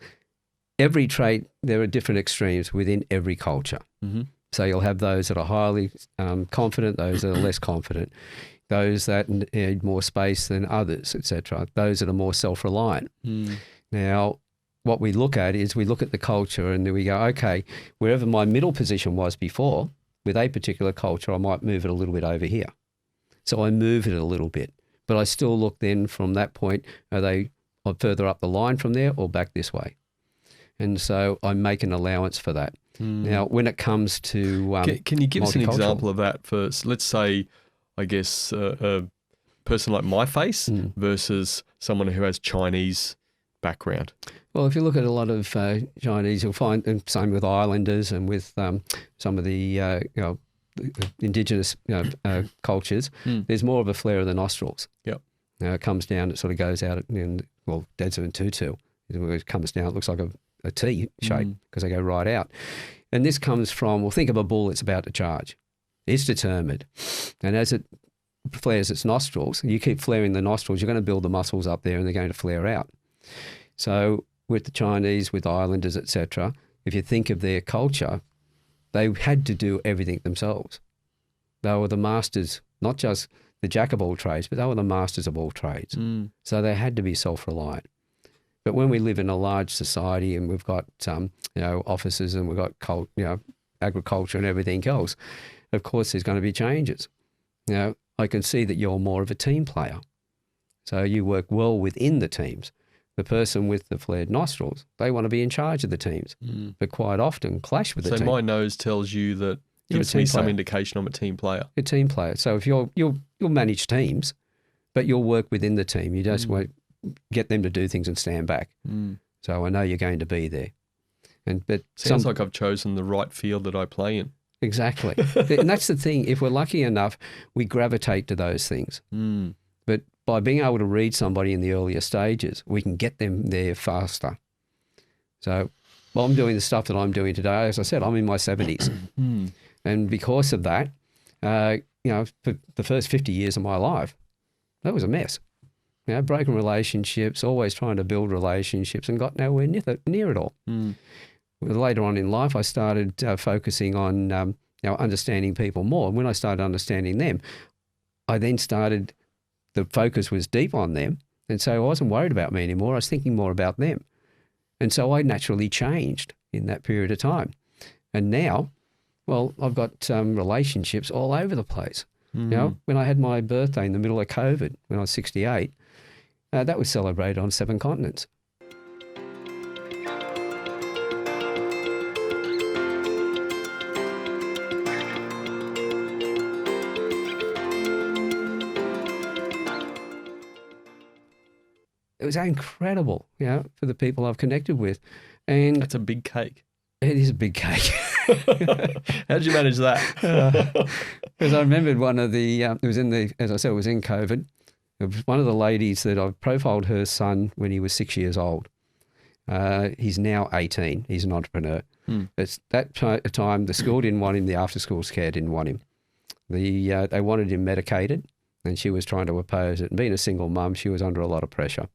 every trait, there are different extremes within every culture. So you'll have those that are highly confident, those that are less confident, those that need more space than others, etc. Those that are more self-reliant. Now, what we look at is we look at the culture and then we go, okay, wherever my middle position was before, with a particular culture, I might move it a little bit over here. So I move it a little bit, but I still look then from that point, are they further up the line from there or back this way? And so I make an allowance for that. Now, when it comes to can you give us an example of that first? Let's say, I guess, a person like my face versus someone who has Chinese background. Well, if you look at a lot of Chinese, you'll find, and same with Islanders and with some of the indigenous cultures, there's more of a flare of the nostrils. Yep. It comes down, it sort of goes out, Desmond Tutu, it comes down, it looks like a T shape because they go right out. And this comes from, think of a bull that's about to charge. It's determined. And as it flares its nostrils, you keep flaring the nostrils, you're going to build the muscles up there and they're going to flare out. So with the Chinese, with Islanders, etc., if you think of their culture, they had to do everything themselves. They were the masters, not just the jack of all trades, but they were the masters of all trades. So they had to be self-reliant. But when we live in a large society and we've got offices and we've got agriculture and everything else, of course there's going to be changes. I can see that you're more of a team player. So you work well within the teams. The person with the flared nostrils, they want to be in charge of the teams, but quite often clash with the team. So my nose tells you that, gives me some indication I'm a team player. A team player. So if you'll manage teams, but you'll work within the team. You just won't get them to do things and stand back. So I know you're going to be there. Sounds like I've chosen the right field that I play in. Exactly. And that's the thing. If we're lucky enough, we gravitate to those things. But by being able to read somebody in the earlier stages, we can get them there faster. So while I'm doing the stuff that I'm doing today, as I said, I'm in my 70s. And because of that, for the first 50 years of my life, that was a mess. Broken relationships, always trying to build relationships and got nowhere near it all. Later on in life, I started focusing on understanding people more. And when I started understanding them, I then started, the focus was deep on them. And so I wasn't worried about me anymore. I was thinking more about them. And so I naturally changed in that period of time. And now, well, I've got relationships all over the place. When I had my birthday in the middle of COVID, when I was 68, that was celebrated on 7 continents. It was incredible, for the people I've connected with. And that's a big cake. It is a big cake. How did you manage that? Because I remembered one of the, it was in COVID. It was one of the ladies that I profiled her son when he was 6 years old. He's now 18. He's an entrepreneur. It's that time the school didn't want him, the after-school care didn't want him. They wanted him medicated, and she was trying to oppose it. And being a single mum, she was under a lot of pressure.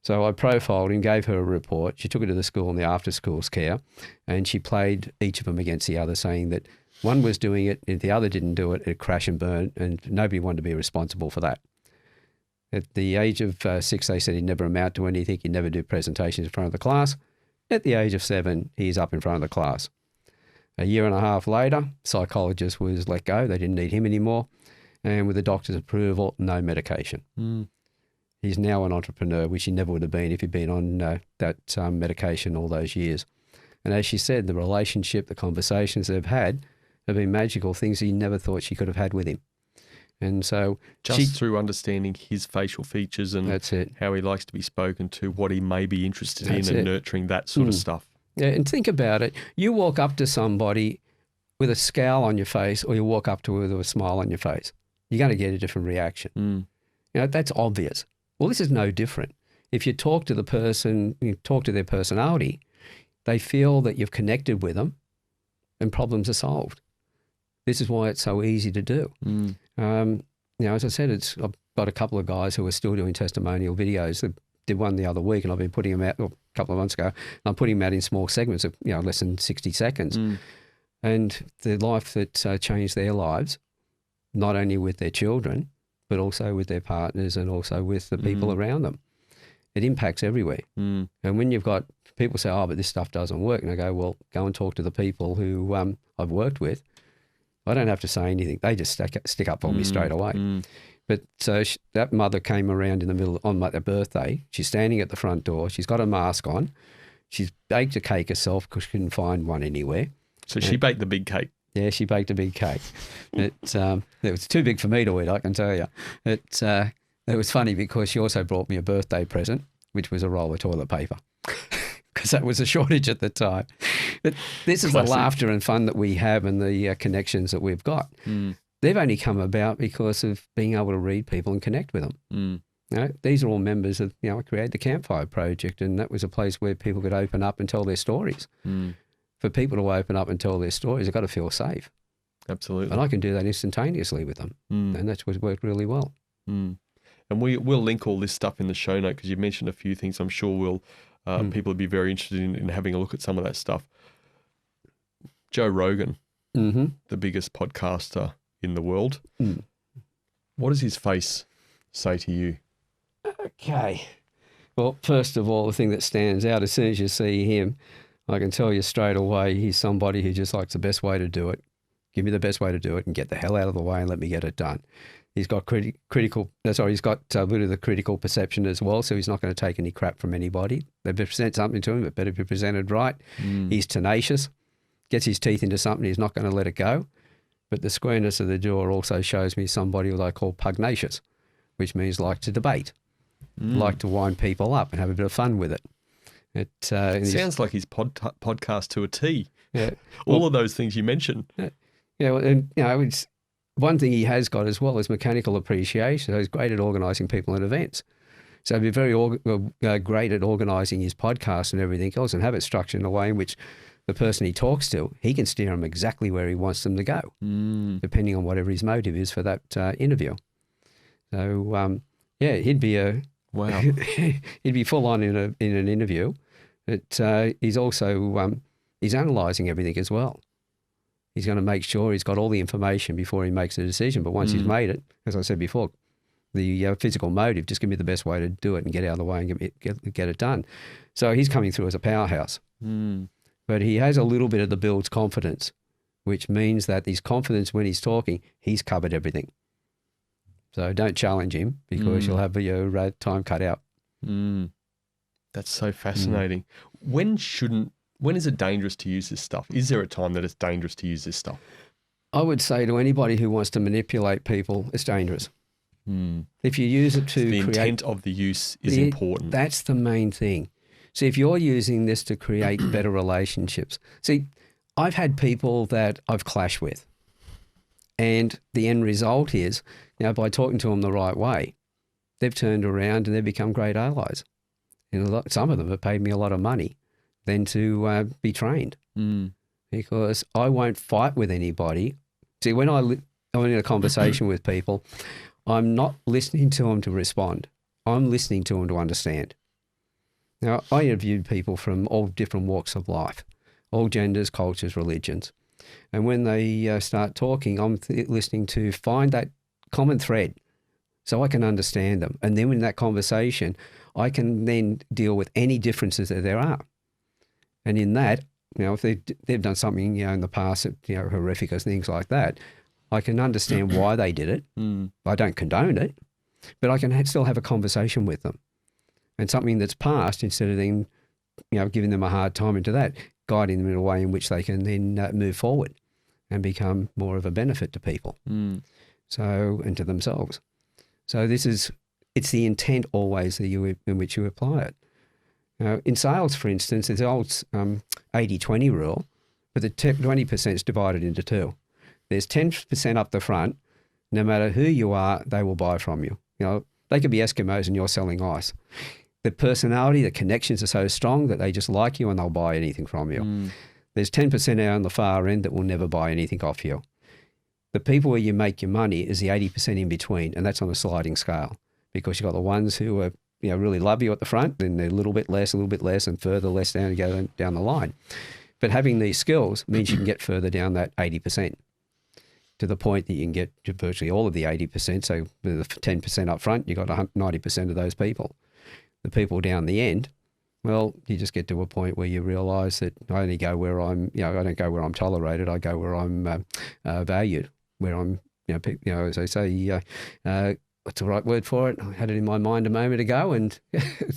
So I profiled him, gave her a report. She took it to the school in the after-schools care, and she played each of them against the other, saying that one was doing it, if the other didn't do it, it'd crash and burn, and nobody wanted to be responsible for that. At the age of 6, they said he'd never amount to anything, he'd never do presentations in front of the class. At the age of 7, he's up in front of the class. A year and a half later, psychologist was let go. They didn't need him anymore. And with the doctor's approval, no medication. He's now an entrepreneur, which he never would have been if he'd been on that medication all those years. And as she said, the relationship, the conversations they've had have been magical, things he never thought she could have had with him. And so through understanding his facial features and that's it. How he likes to be spoken to, what he may be interested in, and nurturing that sort of stuff. Yeah, and think about it. You walk up to somebody with a scowl on your face, or you walk up to her with a smile on your face. You're going to get a different reaction. That's obvious. Well, this is no different. If you talk to the person, you talk to their personality, they feel that you've connected with them and problems are solved. This is why it's so easy to do. As I said, I've got a couple of guys who are still doing testimonial videos. They did one the other week, and I've been putting them out a couple of months ago. And I'm putting them out in small segments of less than 60 seconds. And the life that changed their lives, not only with their children, but also with their partners and also with the people around them. It impacts everywhere. And when you've got people say, but this stuff doesn't work, and I go, well, go and talk to the people who I've worked with. I don't have to say anything. They just stick up for me straight away. But so that mother came around in the middle on my birthday. She's standing at the front door. She's got a mask on. She's baked a cake herself because she couldn't find one anywhere. So she baked the big cake. Yeah, she baked a big cake. It was too big for me to eat, I can tell you. It was funny because she also brought me a birthday present, which was a roll of toilet paper, because that was a shortage at the time. But this is the laughter and fun that we have and the connections that we've got. They've only come about because of being able to read people and connect with them. These are all members of, I created the Campfire Project, and that was a place where people could open up and tell their stories. For people to open up and tell their stories, they've got to feel safe. Absolutely. And I can do that instantaneously with them. And that's what's worked really well. And we'll link all this stuff in the show note, because you mentioned a few things. I'm sure people would be very interested in having a look at some of that stuff. Joe Rogan, the biggest podcaster in the world. What does his face say to you? Okay. Well, first of all, the thing that stands out, as soon as you see him, I can tell you straight away, he's somebody who just likes the best way to do it. Give me the best way to do it and get the hell out of the way and let me get it done. He's got he's got a bit of the critical perception as well, so he's not going to take any crap from anybody. They present something to him, it better be presented right. He's tenacious, gets his teeth into something, he's not going to let it go. But the squareness of the jaw also shows me somebody who I call pugnacious, which means like to debate, like to wind people up and have a bit of fun with it. It sounds like his podcast to a T. Yeah, all of those things you mentioned. Yeah, well, and one thing he has got as well is mechanical appreciation. So he's great at organising people and events. So he'd be very great at organising his podcast and everything else, and have it structured in a way in which the person he talks to, he can steer them exactly where he wants them to go, depending on whatever his motive is for that interview. So, he'd be wow. he'd be full on in an interview. But he's also he's analysing everything as well. He's going to make sure he's got all the information before he makes a decision. But once he's made it, as I said before, the physical motive, just give me the best way to do it and get out of the way and get it done. So he's coming through as a powerhouse. But he has a little bit of the builds confidence, which means that his confidence when he's talking, he's covered everything. So don't challenge him because you'll have your time cut out. That's so fascinating. When is it dangerous to use this stuff? Is there a time that it's dangerous to use this stuff? I would say to anybody who wants to manipulate people, it's dangerous. If you use it to the create... intent of the use is important. That's the main thing. See, if you're using this to create better relationships... See, I've had people that I've clashed with, and the end result is, by talking to them the right way, they've turned around and they've become great allies. And some of them have paid me a lot of money then to be trained, because I won't fight with anybody. See, when I'm in a conversation with people, I'm not listening to them to respond. I'm listening to them to understand. Now, I interviewed people from all different walks of life, all genders, cultures, religions. And when they start talking, I'm listening to find that common thread so I can understand them. And then in that conversation, I can then deal with any differences that there are. And in that, if they've done something, in the past, that, horrific or things like that, I can understand why they did it. I don't condone it, but I can still have a conversation with them. And something that's past, instead of then, giving them a hard time into that, guiding them in a way in which they can then move forward and become more of a benefit to people. So, and to themselves. So it's the intent always in which you apply it. Now, in sales, for instance, there's the old 80-20 rule, but the 20% is divided into two. There's 10% up the front. No matter who you are, they will buy from you. They could be Eskimos and you're selling ice. The personality, the connections are so strong that they just like you and they'll buy anything from you. There's 10% out on the far end that will never buy anything off you. The people where you make your money is the 80% in between, and that's on a sliding scale, because you've got the ones who are, really love you at the front, then they're a little bit less, and further less down to go down the line. But having these skills means you can get further down that 80%, to the point that you can get to virtually all of the 80%. So with the 10% up front, you've got 90% of those people. The people down the end, well, you just get to a point where you realise that I only go where I'm, I don't go where I'm tolerated. I go where I'm valued, where I'm, as I say, what's the right word for it? I had it in my mind a moment ago and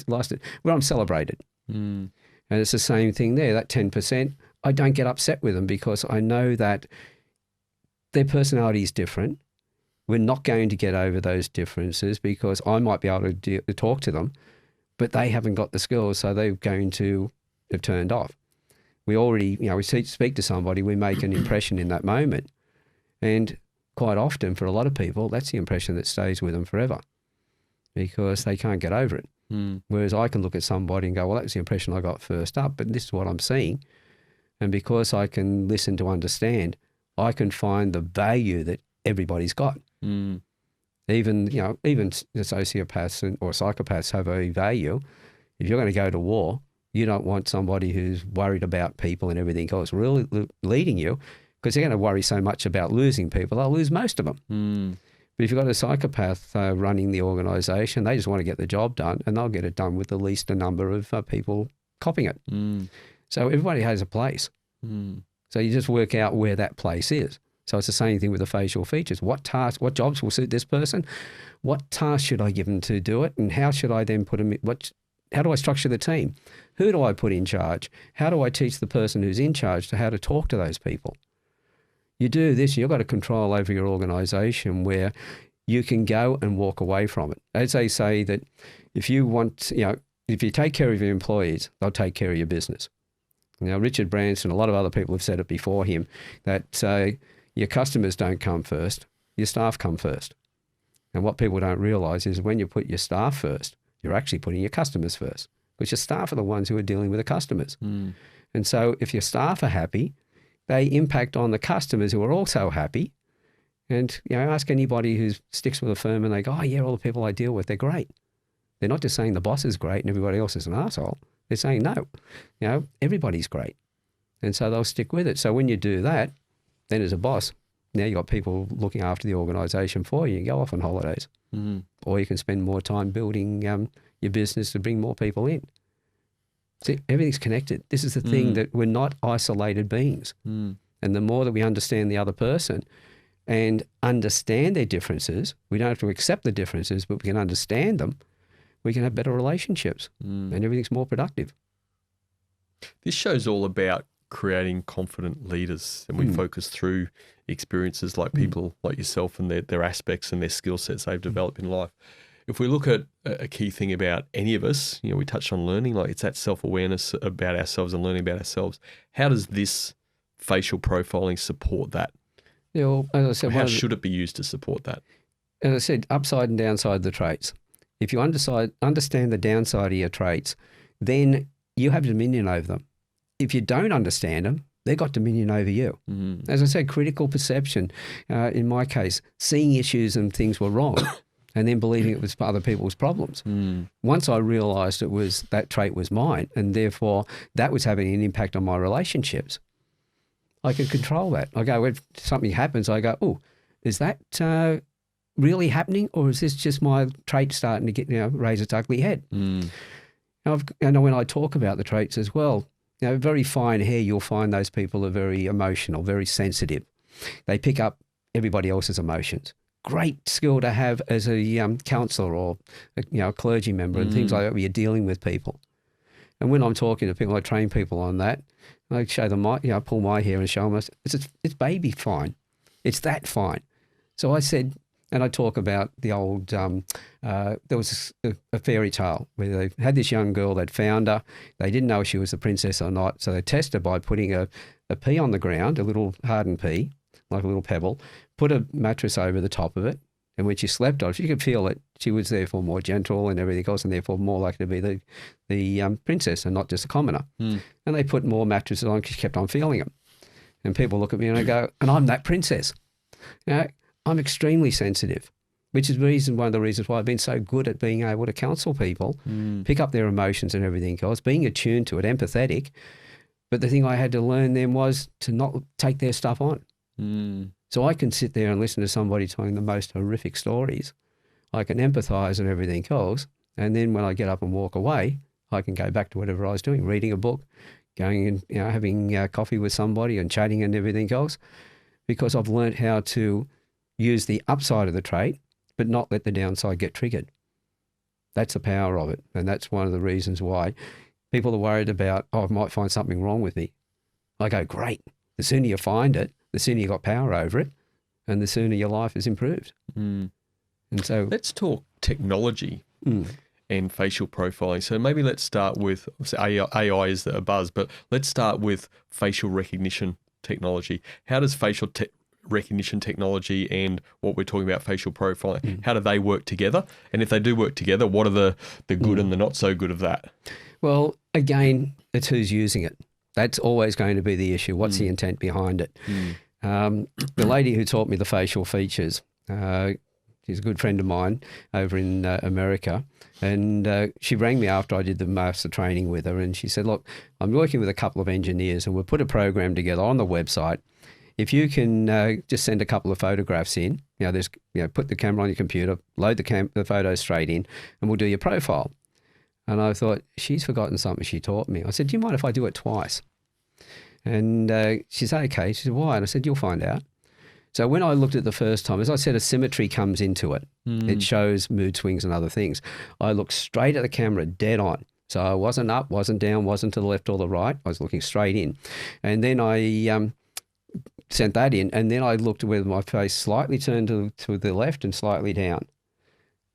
lost it. Where I'm celebrated. And it's the same thing there. That 10%, I don't get upset with them because I know that their personality is different. We're not going to get over those differences because I might be able to talk to them, but they haven't got the skills, so they're going to have turned off. We already, we speak to somebody, we make an impression in that moment. And quite often for a lot of people, that's the impression that stays with them forever because they can't get over it. Whereas I can look at somebody and go, well, that's the impression I got first up, but this is what I'm seeing. And because I can listen to understand, I can find the value that everybody's got. Even sociopaths or psychopaths have a value. If you're going to go to war, you don't want somebody who's worried about people and everything else really leading you, because they're going to worry so much about losing people, they'll lose most of them. But if you've got a psychopath running the organisation, they just want to get the job done, and they'll get it done with the least number of people copying it. So everybody has a place. So you just work out where that place is. So it's the same thing with the facial features. What jobs will suit this person? What tasks should I give them to do it? And how should I then put them in? How do I structure the team? Who do I put in charge? How do I teach the person who's in charge to how to talk to those people? You do this, you've got a control over your organisation where you can go and walk away from it. As they say that if you want, if you take care of your employees, they'll take care of your business. Richard Branson, a lot of other people have said it before him, that your customers don't come first. your staff come first. And what people don't realise is when you put your staff first, you're actually putting your customers first, because your staff are the ones who are dealing with the customers. And so if your staff are happy, they impact on the customers who are also happy. And, ask anybody who sticks with a firm and they go, oh, yeah, all the people I deal with, they're great. They're not just saying the boss is great and everybody else is an arsehole. They're saying, no, everybody's great. And so they'll stick with it. So when you do that, then as a boss, now you've got people looking after the organisation for you. You go off on holidays. Or you can spend more time building your business to bring more people in. See, everything's connected. This is the thing, that we're not isolated beings. And the more that we understand the other person and understand their differences, we don't have to accept the differences, but we can understand them, we can have better relationships and everything's more productive. This show's all about creating confident leaders, and we focus through experiences like people like yourself and their aspects and their skill sets they've developed in life. If we look at a key thing about any of us, we touched on learning, like it's that self-awareness about ourselves and learning about ourselves. How does this facial profiling support that? Yeah, well, as I said, how should it be used to support that? As I said, upside and downside of the traits. If you understand the downside of your traits, then you have dominion over them. If you don't understand them, they've got dominion over you. As I said, critical perception, in my case, seeing issues and things were wrong and then believing it was other people's problems. Once I realised that trait was mine and therefore that was having an impact on my relationships, I could control that. I go, if something happens, I go, oh, is that really happening, or is this just my trait starting to get, raise its ugly head? And when I talk about the traits as well, very fine hair, you'll find those people are very emotional, very sensitive. They pick up everybody else's emotions. Great skill to have as a counsellor or a clergy member and things like that, where you're dealing with people. And when I'm talking to people, I train people on that. I show them I pull my hair and show them, it's baby fine. It's that fine. So I said, and I talk about the old, there was a fairy tale where they had this young girl, they'd found her, they didn't know if she was the princess or not, so they tested by putting a pea on the ground, a little hardened pea, like a little pebble, put a mattress over the top of it, and when she slept on it, she could feel it, she was therefore more gentle and everything else, and therefore more likely to be the princess and not just a commoner. And they put more mattresses on because she kept on feeling them. And people look at me and I go, and I'm that princess. I'm extremely sensitive, which is one of the reasons why I've been so good at being able to counsel people, pick up their emotions and everything else, being attuned to it, empathetic. But the thing I had to learn then was to not take their stuff on. So I can sit there and listen to somebody telling the most horrific stories. I can empathise and everything else. And then when I get up and walk away, I can go back to whatever I was doing, reading a book, going and having coffee with somebody and chatting and everything else, because I've learned how to use the upside of the trait, but not let the downside get triggered. That's the power of it. And that's one of the reasons why people are worried about, I might find something wrong with me. I go, great. The sooner you find it, the sooner you got power over it, and the sooner your life is improved. And so let's talk technology and facial profiling. So maybe let's start with, AI is a buzz, but let's start with facial recognition technology. How does facial recognition technology and what we're talking about, facial profiling, how do they work together? And if they do work together, what are the good and the not so good of that? Well, again, it's who's using it. That's always going to be the issue. What's the intent behind it? The lady who taught me the facial features, she's a good friend of mine over in America, and she rang me after I did the master training with her, and she said, look, I'm working with a couple of engineers and we'll put a program together on the website. If you can just send a couple of photographs in, put the camera on your computer, load the photos straight in, and we'll do your profile. And I thought, she's forgotten something she taught me. I said, do you mind if I do it twice? And she said, okay. She said, why? And I said, you'll find out. So when I looked at the first time, as I said, a symmetry comes into it. It shows mood swings and other things. I looked straight at the camera, dead on. So I wasn't up, wasn't down, wasn't to the left or the right. I was looking straight in. And then I sent that in, and then I looked with my face slightly turned to the left and slightly down.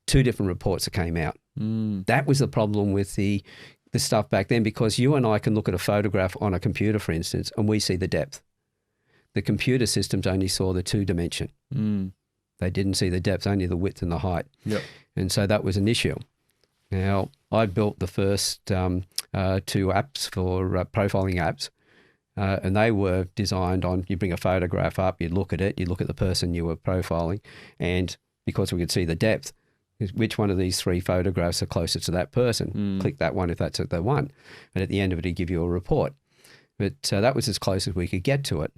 2 different reports that came out. That was the problem with the stuff back then, because you and I can look at a photograph on a computer, for instance, and we see the depth. The computer systems only saw the 2 dimension. They didn't see the depth, only the width and the height. Yep. And so that was an issue. Now, I built the first 2 apps for profiling apps, and they were designed on, you bring a photograph up, you look at it, you look at the person you were profiling, and because we could see the depth, which one of these 3 photographs are closer to that person? Click that one if that's the one. And at the end of it, it'd give you a report. But that was as close as we could get to it.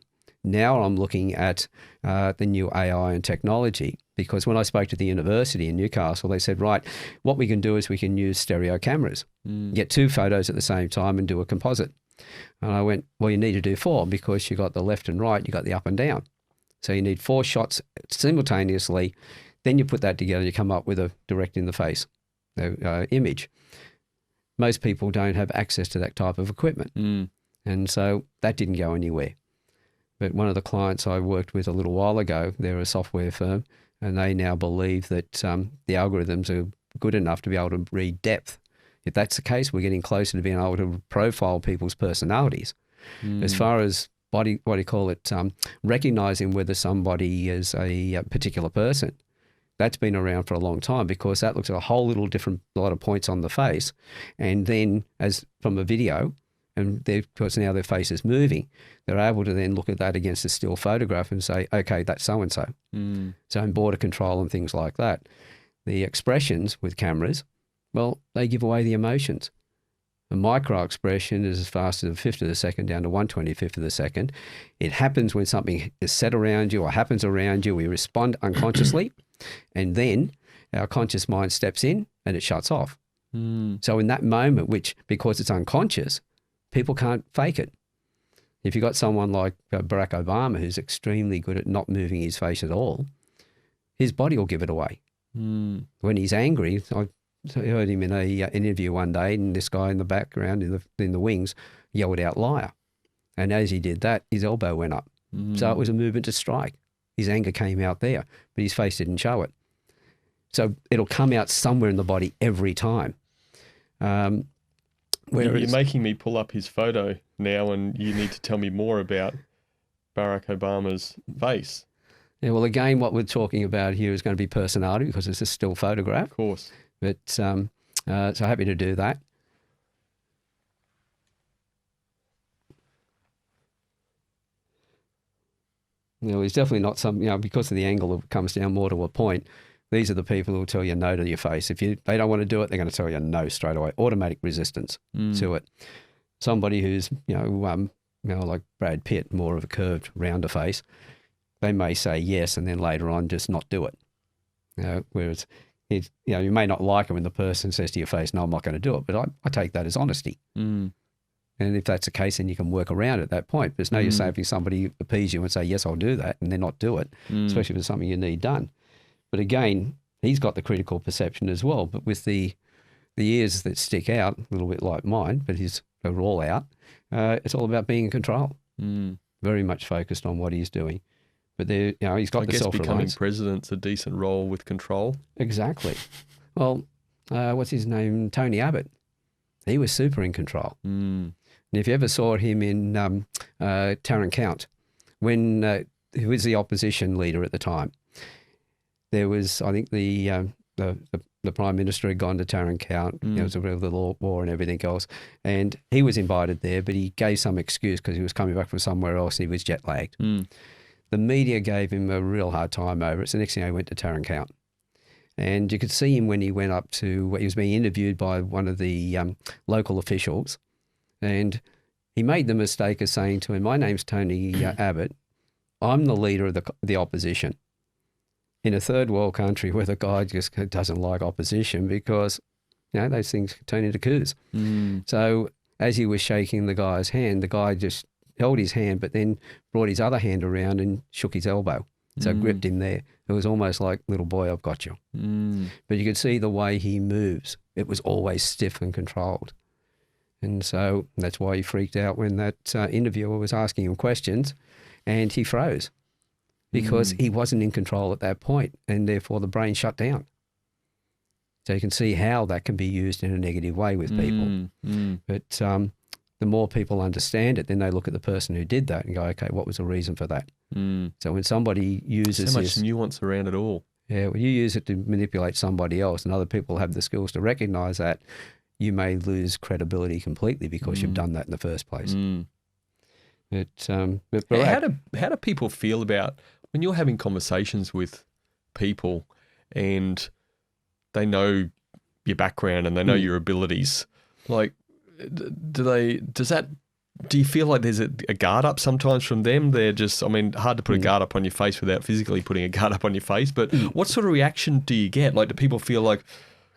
Now I'm looking at the new AI and technology, because when I spoke to the university in Newcastle, they said, right, what we can do is we can use stereo cameras, get 2 photos at the same time and do a composite. And I went, well, you need to do 4 because you got the left and right, you got the up and down. So you need 4 shots simultaneously. Then you put that together, you come up with a direct in the face image. Most people don't have access to that type of equipment. And so that didn't go anywhere. But one of the clients I worked with a little while ago, they're a software firm, and they now believe that the algorithms are good enough to be able to read depth. If that's the case, we're getting closer to being able to profile people's personalities. As far as recognizing whether somebody is a particular person, that's been around for a long time, because that looks at a whole little different lot of points on the face. And then as from a video, and because now their face is moving, they're able to then look at that against a still photograph and say, okay, that's so-and-so. So in border control and things like that, the expressions with cameras, well, they give away the emotions. A micro expression is as fast as a fifth of a second down to 1/25th of a second. It happens when something is said around you or happens around you. We respond unconsciously, and then our conscious mind steps in and it shuts off. So in that moment, which, because it's unconscious, people can't fake it. If you've got someone like Barack Obama, who's extremely good at not moving his face at all, his body will give it away. When he's angry, I heard him in an interview one day, and this guy in the background, in the wings, yelled out liar. And as he did that, his elbow went up. So it was a movement to strike. His anger came out there, but his face didn't show it. So it'll come out somewhere in the body every time. You're making me pull up his photo now, and you need to tell me more about Barack Obama's face. Yeah, well, again, what we're talking about here is going to be personality, because it's a still photograph. Of course. But so happy to do that. He's definitely not because of the angle, it comes down more to a point. These are the people who will tell you no to your face. If they don't want to do it, they're going to tell you no straight away. Automatic resistance to it. Somebody who's, like Brad Pitt, more of a curved, rounder face, they may say yes and then later on just not do it. Whereas, you may not like it when the person says to your face, no, I'm not going to do it. But I take that as honesty. And if that's the case, then you can work around it at that point. There's no use having somebody appease you and say, yes, I'll do that, and then not do it, especially if it's something you need done. But again, he's got the critical perception as well. But with the ears that stick out, a little bit like mine, but they're all out, it's all about being in control. Very much focused on what he's doing. But he's got the self-reliance. I guess becoming president's a decent role with control. Exactly. Well, what's his name? Tony Abbott. He was super in control. And if you ever saw him in Tarrant Count, when he was the opposition leader at the time, there was, I think, the Prime Minister had gone to Tarrant Count. It was a real the war and everything else. And he was invited there, but he gave some excuse because he was coming back from somewhere else and he was jet lagged. The media gave him a real hard time over it. So the next thing he went to Tarrant Count. And you could see him when he went up to, he was being interviewed by one of the local officials. And he made the mistake of saying to him, my name's Tony Abbott. I'm the leader of the opposition. In a third world country where the guy just doesn't like opposition because, those things turn into coups. So as he was shaking the guy's hand, the guy just held his hand, but then brought his other hand around and shook his elbow. So gripped him there. It was almost like, little boy, I've got you. But you could see the way he moves. It was always stiff and controlled. And so that's why he freaked out when that interviewer was asking him questions and he froze because he wasn't in control at that point, and therefore the brain shut down. So you can see how that can be used in a negative way with people. But the more people understand it, then they look at the person who did that and go, okay, what was the reason for that? So when somebody uses so much this, nuance around it all. yeah, when you use it to manipulate somebody else and other people have the skills to recognize that, you may lose credibility completely because you've done that in the first place. But How do people feel about when you're having conversations with people and they know your background and they know your abilities? Like, do you feel like there's a guard up sometimes from them? They're just, I mean, hard to put a guard up on your face without physically putting a guard up on your face. But what sort of reaction do you get? Like, do people feel like,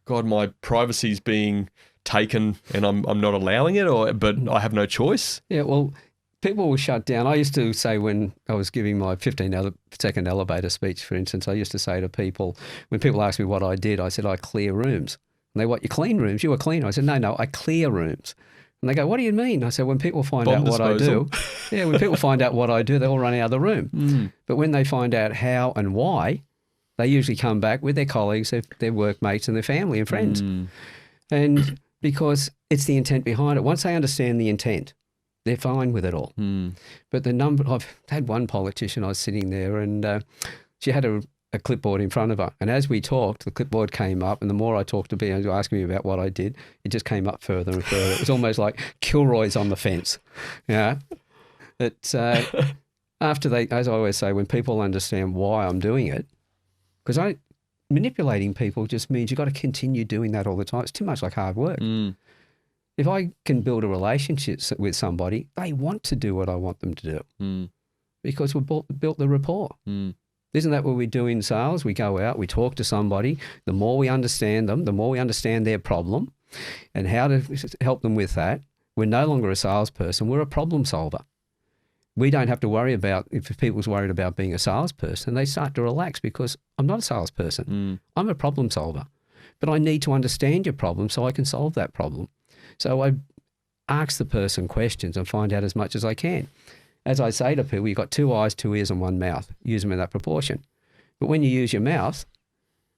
God, my privacy's being taken and I'm not allowing it, but I have no choice? Yeah, well, people will shut down. I used to say when I was giving my 15-second elevator speech, for instance, I used to say to people, when people ask me what I did, I said, I clear rooms. And they, what, you clean rooms? You a cleaner? I said, no, I clear rooms. And they go, what do you mean? I said, when people find out what I do, when people find out what I do, they all run out of the room. But when they find out how and why, they usually come back with their colleagues, their workmates and their family and friends. And because it's the intent behind it. Once they understand the intent, they're fine with it all. But I've had one politician, I was sitting there and she had a clipboard in front of her. And as we talked, the clipboard came up, and the more I talked to people asking me about what I did, it just came up further and further. It was almost like Kilroy's on the fence. Yeah. But after as I always say, when people understand why I'm doing it, because manipulating people just means you've got to continue doing that all the time. It's too much like hard work. If I can build a relationship with somebody, they want to do what I want them to do because we've built the rapport. Isn't that what we do in sales? We go out, we talk to somebody. The more we understand them, the more we understand their problem and how to help them with that. We're no longer a salesperson. We're a problem solver. We don't have to worry about, if people's worried about being a salesperson, they start to relax because I'm not a salesperson. I'm a problem solver. But I need to understand your problem so I can solve that problem. So I ask the person questions and find out as much as I can. As I say to people, you've got 2 eyes, 2 ears and 1 mouth. Use them in that proportion. But when you use your mouth,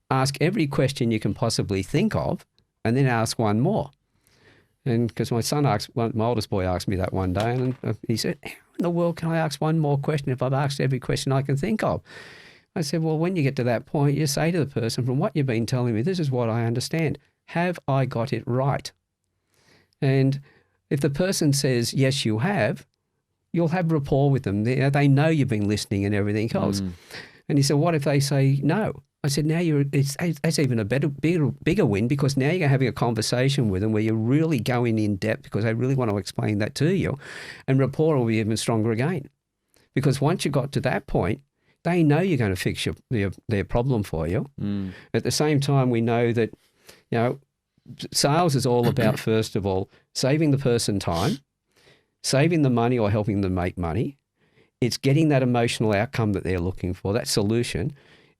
ask every question you can possibly think of and then ask one more. And because my oldest boy asked me that one day and he said, how in the world can I ask one more question if I've asked every question I can think of? I said, well, when you get to that point, you say to the person, from what you've been telling me, this is what I understand. Have I got it right? And if the person says, yes, you have, you'll have rapport with them. They know you've been listening and everything else. And he said, what if they say no? I said, now that's even a bigger win because now you're having a conversation with them where you're really going in depth because they really want to explain that to you. And rapport will be even stronger again. Because once you got to that point, they know you're going to fix their problem for you. At the same time, we know that, sales is all about, first of all, saving the person time, saving the money or helping them make money. It's getting that emotional outcome that they're looking for, that solution.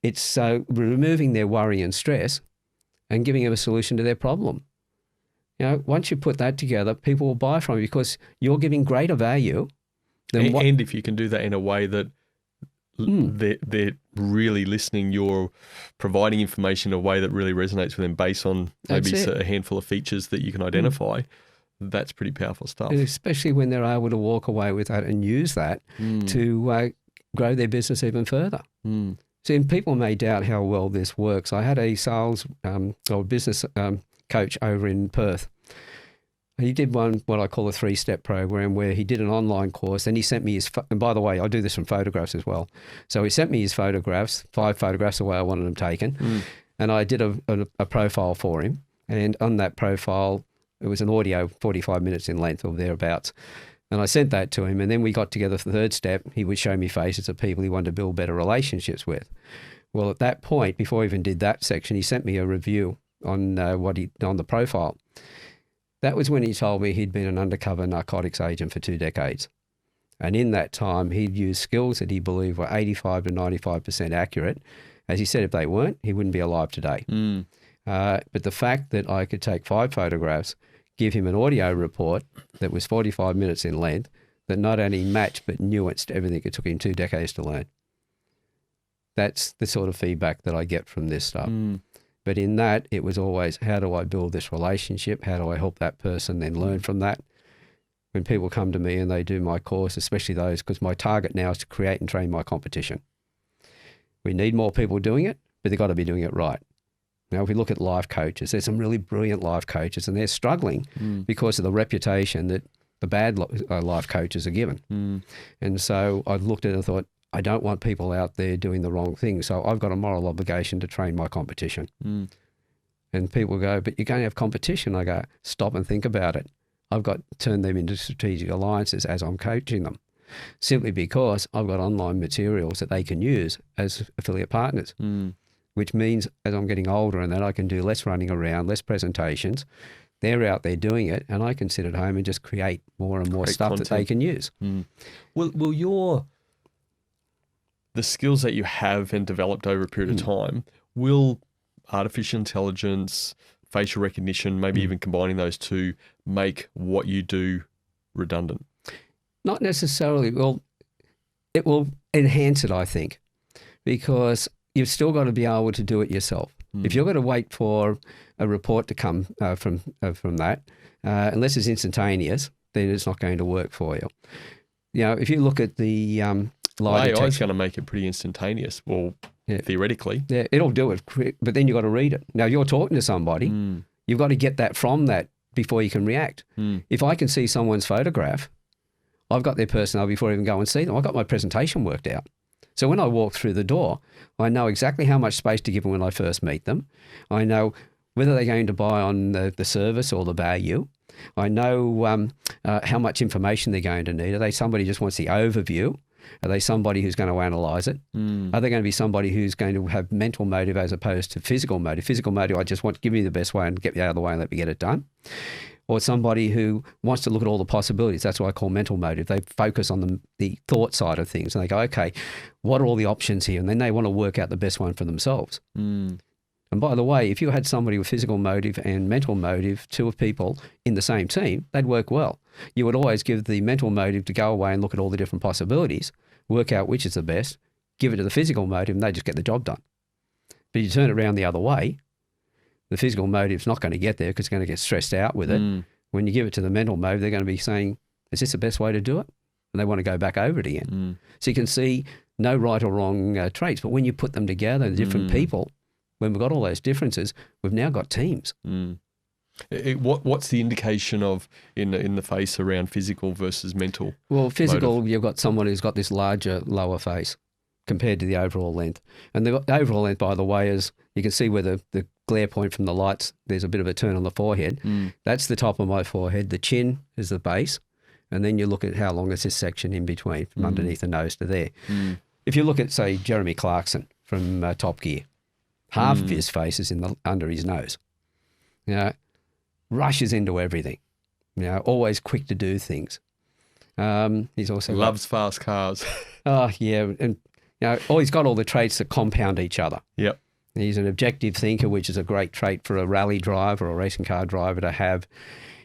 It's removing their worry and stress and giving them a solution to their problem. Once you put that together, people will buy from you because you're giving greater value. And if you can do that in a way that they're really listening, you're providing information in a way that really resonates with them based on maybe a handful of features that you can identify. That's pretty powerful stuff. And especially when they're able to walk away with that and use that to grow their business even further. See, and people may doubt how well this works. I had a sales or business coach over in Perth. He did what I call a 3-step program where he did an online course and he sent me and by the way, I do this from photographs as well. So he sent me his photographs, 5 photographs the way I wanted them taken. And I did a profile for him. And on that profile, it was an audio 45 minutes in length or thereabouts. And I sent that to him. And then we got together for the 3rd step. He would show me faces of people he wanted to build better relationships with. Well, at that point, before I even did that section, he sent me a review on on the profile. That was when he told me he'd been an undercover narcotics agent for 2 decades. And in that time, he'd used skills that he believed were 85 to 95% accurate. As he said, if they weren't, he wouldn't be alive today. But the fact that I could take 5 photographs, give him an audio report that was 45 minutes in length, that not only matched but nuanced everything it took him 2 decades to learn. That's the sort of feedback that I get from this stuff. But in that, it was always, how do I build this relationship? How do I help that person then learn from that? when people come to me and they do my course, especially those, because my target now is to create and train my competition. We need more people doing it, but they've got to be doing it right. Now, if we look at life coaches, there's some really brilliant life coaches, and they're struggling because of the reputation that the bad life coaches are given. And so I looked at it and thought, I don't want people out there doing the wrong thing. So I've got a moral obligation to train my competition. And people go, but you're going to have competition. I go, stop and think about it. I've got to turn them into strategic alliances as I'm coaching them, simply because I've got online materials that they can use as affiliate partners, which means as I'm getting older and that I can do less running around, less presentations. They're out there doing it, and I can sit at home and just create more and more stuff that they can use. Will the skills that you have and developed over a period of time, will artificial intelligence, facial recognition, maybe even combining those two, make what you do redundant? Not necessarily. Well, it will enhance it, I think, because you've still got to be able to do it yourself. If you're going to wait for a report to come from that, unless it's instantaneous, then it's not going to work for you. You know, if you look at the lie detection, AI is going to make it pretty instantaneous. Well, theoretically. Yeah, it'll do it quick, but then you've got to read it. Now, you're talking to somebody, you've got to get that from that before you can react. If I can see someone's photograph, I've got their personality before I even go and see them. I've got my presentation worked out. So when I walk through the door, I know exactly how much space to give them when I first meet them. I know whether they're going to buy on the service or the value. I know how much information they're going to need. Are they somebody who just wants the overview? Are they somebody who's going to analyse it? Are they going to be somebody who's going to have mental motive as opposed to physical motive? Physical motive, I just want to give me the best way and get me out of the way and let me get it done. Or somebody who wants to look at all the possibilities. That's what I call mental motive. They focus on the thought side of things and they go, okay, what are all the options here? And then they want to work out the best one for themselves. And by the way, if you had somebody with physical motive and mental motive, two people in the same team, they'd work well. You would always give the mental motive to go away and look at all the different possibilities, work out which is the best, give it to the physical motive, and they just get the job done. But you turn it around the other way, the physical motive's not going to get there because it's going to get stressed out with it. When you give it to the mental motive, they're going to be saying, is this the best way to do it? And they want to go back over it again. So you can see no right or wrong traits. But when you put them together, the different people, when we've got all those differences, we've now got teams. What's the indication of in the face around physical versus mental? Well, physical, motive? You've got someone who's got this larger, lower face compared to the overall length. And the overall length, by the way, is you can see where the glare point from the lights, there's a bit of a turn on the forehead. That's the top of my forehead. The chin is the base. And then you look at how long is this section in between from underneath the nose to there. If you look at, say, Jeremy Clarkson from Top Gear, half of his face is under his nose. You know, rushes into everything. You know, always quick to do things. He's also loves fast cars. Oh yeah, and you know, he's got all the traits that compound each other. Yep. He's an objective thinker, which is a great trait for a rally driver or a racing car driver to have.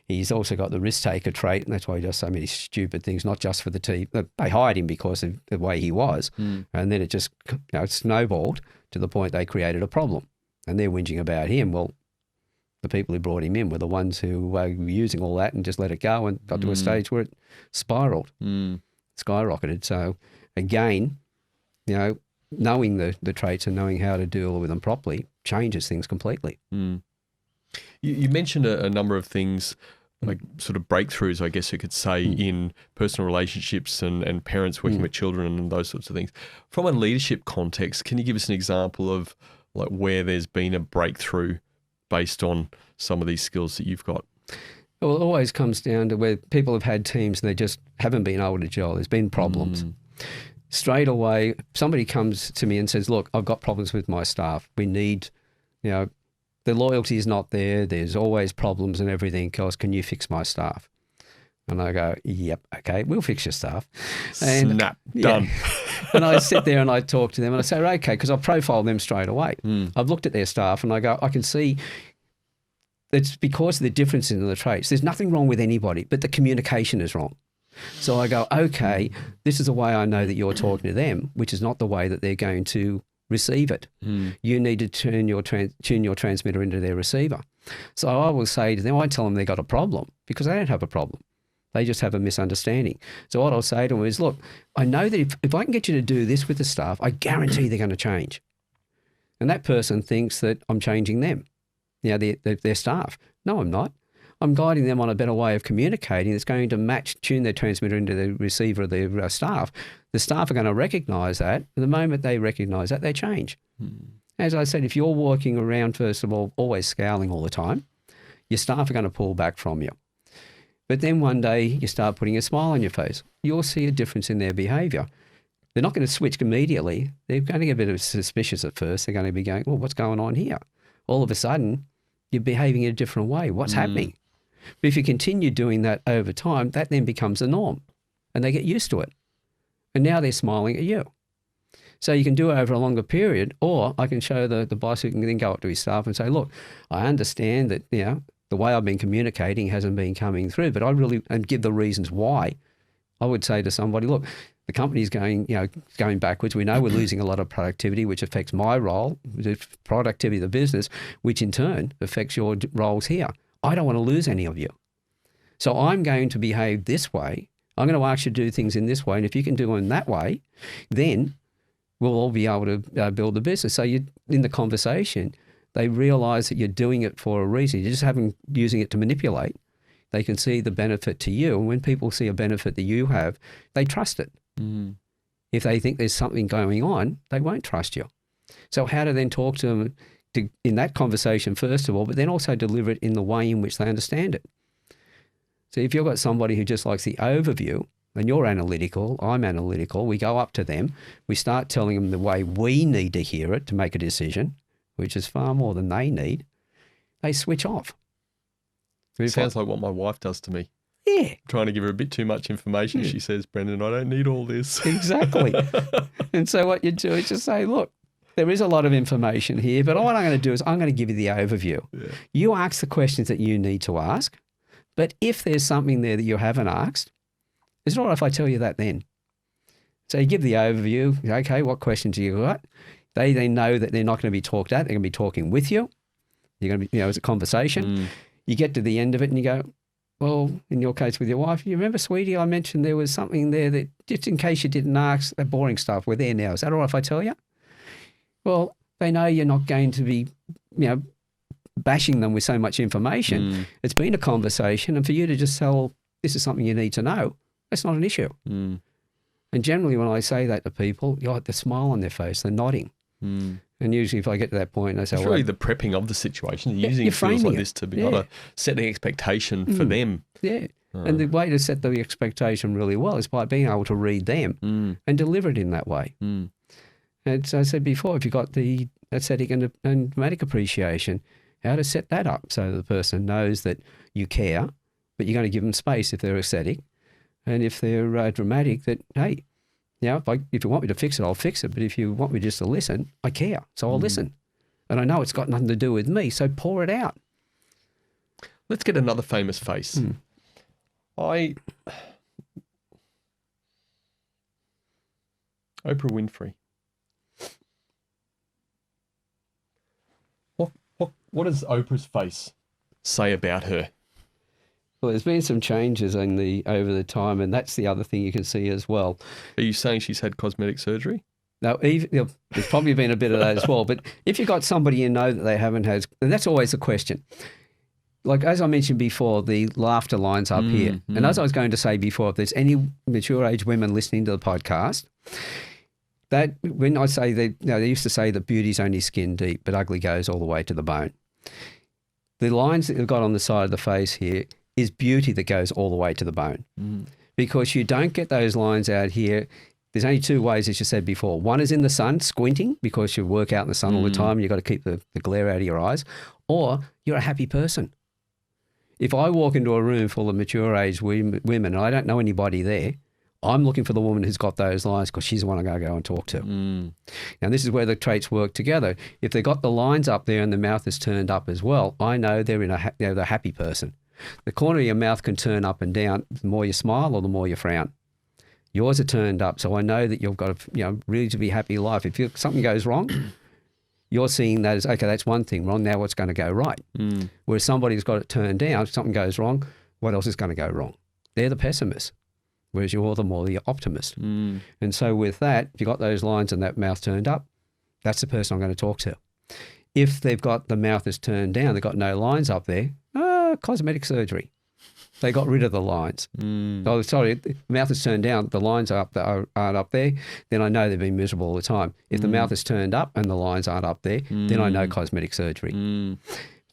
He's also got the risk taker trait, and that's why he does so many stupid things, not just for the team. They hired him because of the way he was, and then it just snowballed to the point they created a problem, and they're whinging about him. Well, the people who brought him in were the ones who were using all that and just let it go and got to a stage where it spiraled, skyrocketed. So again, you know, knowing the traits and knowing how to deal with them properly changes things completely. You mentioned a number of things, like sort of breakthroughs, I guess you could say, in personal relationships and parents working with children and those sorts of things. From a leadership context, can you give us an example of like where there's been a breakthrough based on some of these skills that you've got? Well, it always comes down to where people have had teams and they just haven't been able to gel. There's been problems. Straight away, somebody comes to me and says, look, I've got problems with my staff. We need, you know, the loyalty is not there. There's always problems and everything else. Can you fix my staff? And I go, yep, okay, we'll fix your staff. And, snap, done. And I sit there and I talk to them and I say, okay, because I'll profile them straight away. I've looked at their staff and I go, I can see it's because of the difference in the traits. There's nothing wrong with anybody, but the communication is wrong. So I go, okay, this is the way I know that you're talking to them, which is not the way that they're going to receive it. You need to tune your transmitter into their receiver. So I will say to them, I tell them they've got a problem because they don't have a problem. They just have a misunderstanding. So what I'll say to them is, look, I know that if I can get you to do this with the staff, I guarantee they're going to change. And that person thinks that I'm changing them, their staff. No, I'm not. I'm guiding them on a better way of communicating that's going to tune their transmitter into the receiver of their staff. The staff are going to recognise that. And the moment they recognise that, they change. As I said, if you're walking around, first of all, always scowling all the time, your staff are going to pull back from you. But then one day you start putting a smile on your face. You'll see a difference in their behaviour. They're not going to switch immediately. They're going to get a bit suspicious at first. They're going to be going, well, what's going on here? All of a sudden, you're behaving in a different way. What's happening? But if you continue doing that over time, that then becomes the norm and they get used to it. And now they're smiling at you. So you can do it over a longer period, or I can show the boss who can then go up to his staff and say, look, I understand that, the way I've been communicating hasn't been coming through, but and give the reasons why. I would say to somebody, look, the company's going backwards. We know we're losing a lot of productivity, which affects my role, the productivity of the business, which in turn affects your roles here. I don't want to lose any of you. So I'm going to behave this way. I'm going to ask you to do things in this way. And if you can do them that way, then we'll all be able to build the business. So in the conversation, they realise that you're doing it for a reason. You're just using it to manipulate. They can see the benefit to you. And when people see a benefit that you have, they trust it. If they think there's something going on, they won't trust you. So how to then talk to them in that conversation, first of all, but then also deliver it in the way in which they understand it. So if you've got somebody who just likes the overview, and you're analytical, I'm analytical, we go up to them, we start telling them the way we need to hear it to make a decision, which is far more than they need, they switch off. It sounds like what my wife does to me. Yeah. I'm trying to give her a bit too much information. She says, Brendan, I don't need all this. Exactly. And so what you do is just say, look, there is a lot of information here, but what I'm going to do is I'm going to give you the overview. Yeah. You ask the questions that you need to ask, but if there's something there that you haven't asked, it's all right if I tell you that then. So you give the overview. Okay, what questions you got? They know that they're not going to be talked at. They're going to be talking with you. You're going to be, it's a conversation. You get to the end of it and you go, well, in your case with your wife, you remember, sweetie, I mentioned there was something there that just in case you didn't ask, that boring stuff, we're there now. Is that all right if I tell you? Well, they know you're not going to be, bashing them with so much information. It's been a conversation, and for you to just say, well, this is something you need to know, that's not an issue. And generally when I say that to people, you like the smile on their face, they're nodding. And usually if I get to that point, I say, it's really the prepping of the situation, using tools like this to be able to set the expectation for them. Yeah. And the way to set the expectation really well is by being able to read them and deliver it in that way. And as I said before, if you've got the aesthetic and dramatic appreciation, how to set that up so the person knows that you care, but you're going to give them space if they're aesthetic. And if they're dramatic, that, hey, if you want me to fix it, I'll fix it. But if you want me just to listen, I care. So I'll listen. And I know it's got nothing to do with me, so pour it out. Let's get another famous face. Oprah Winfrey. What does Oprah's face say about her? Well, there's been some changes over the time, and that's the other thing you can see as well. Are you saying she's had cosmetic surgery? No, there's probably been a bit of that as well. But if you've got somebody you know that they haven't had, and that's always the question. Like, as I mentioned before, the laughter lines up here. And as I was going to say before, if there's any mature age women listening to the podcast, that when I say that, they used to say that beauty's only skin deep, but ugly goes all the way to the bone. The lines that you've got on the side of the face here is beauty that goes all the way to the bone. Because you don't get those lines out here. There's only two ways, as you said before. One is in the sun, squinting, because you work out in the sun all the time and you've got to keep the glare out of your eyes. Or you're a happy person. If I walk into a room full of mature age women and I don't know anybody there, I'm looking for the woman who's got those lines because she's the one I'm going to go and talk to. Now, this is where the traits work together. If they've got the lines up there and the mouth is turned up as well, I know they're the happy person. The corner of your mouth can turn up and down the more you smile or the more you frown. Yours are turned up, so I know that you've got really to be happy in life. If something goes wrong, you're seeing that as, okay, that's one thing wrong, now what's going to go right? Whereas somebody who's got it turned down, if something goes wrong, what else is going to go wrong? they're the pessimist, whereas you're the more the optimist. And so with that, if you've got those lines and that mouth turned up, that's the person I'm going to talk to. If they've got the mouth is turned down, they've got no lines up there, cosmetic surgery. They got rid of the lines. Oh, sorry, the mouth is turned down, the lines aren't up there, then I know they've been miserable all the time. If the mouth is turned up and the lines aren't up there, then I know cosmetic surgery.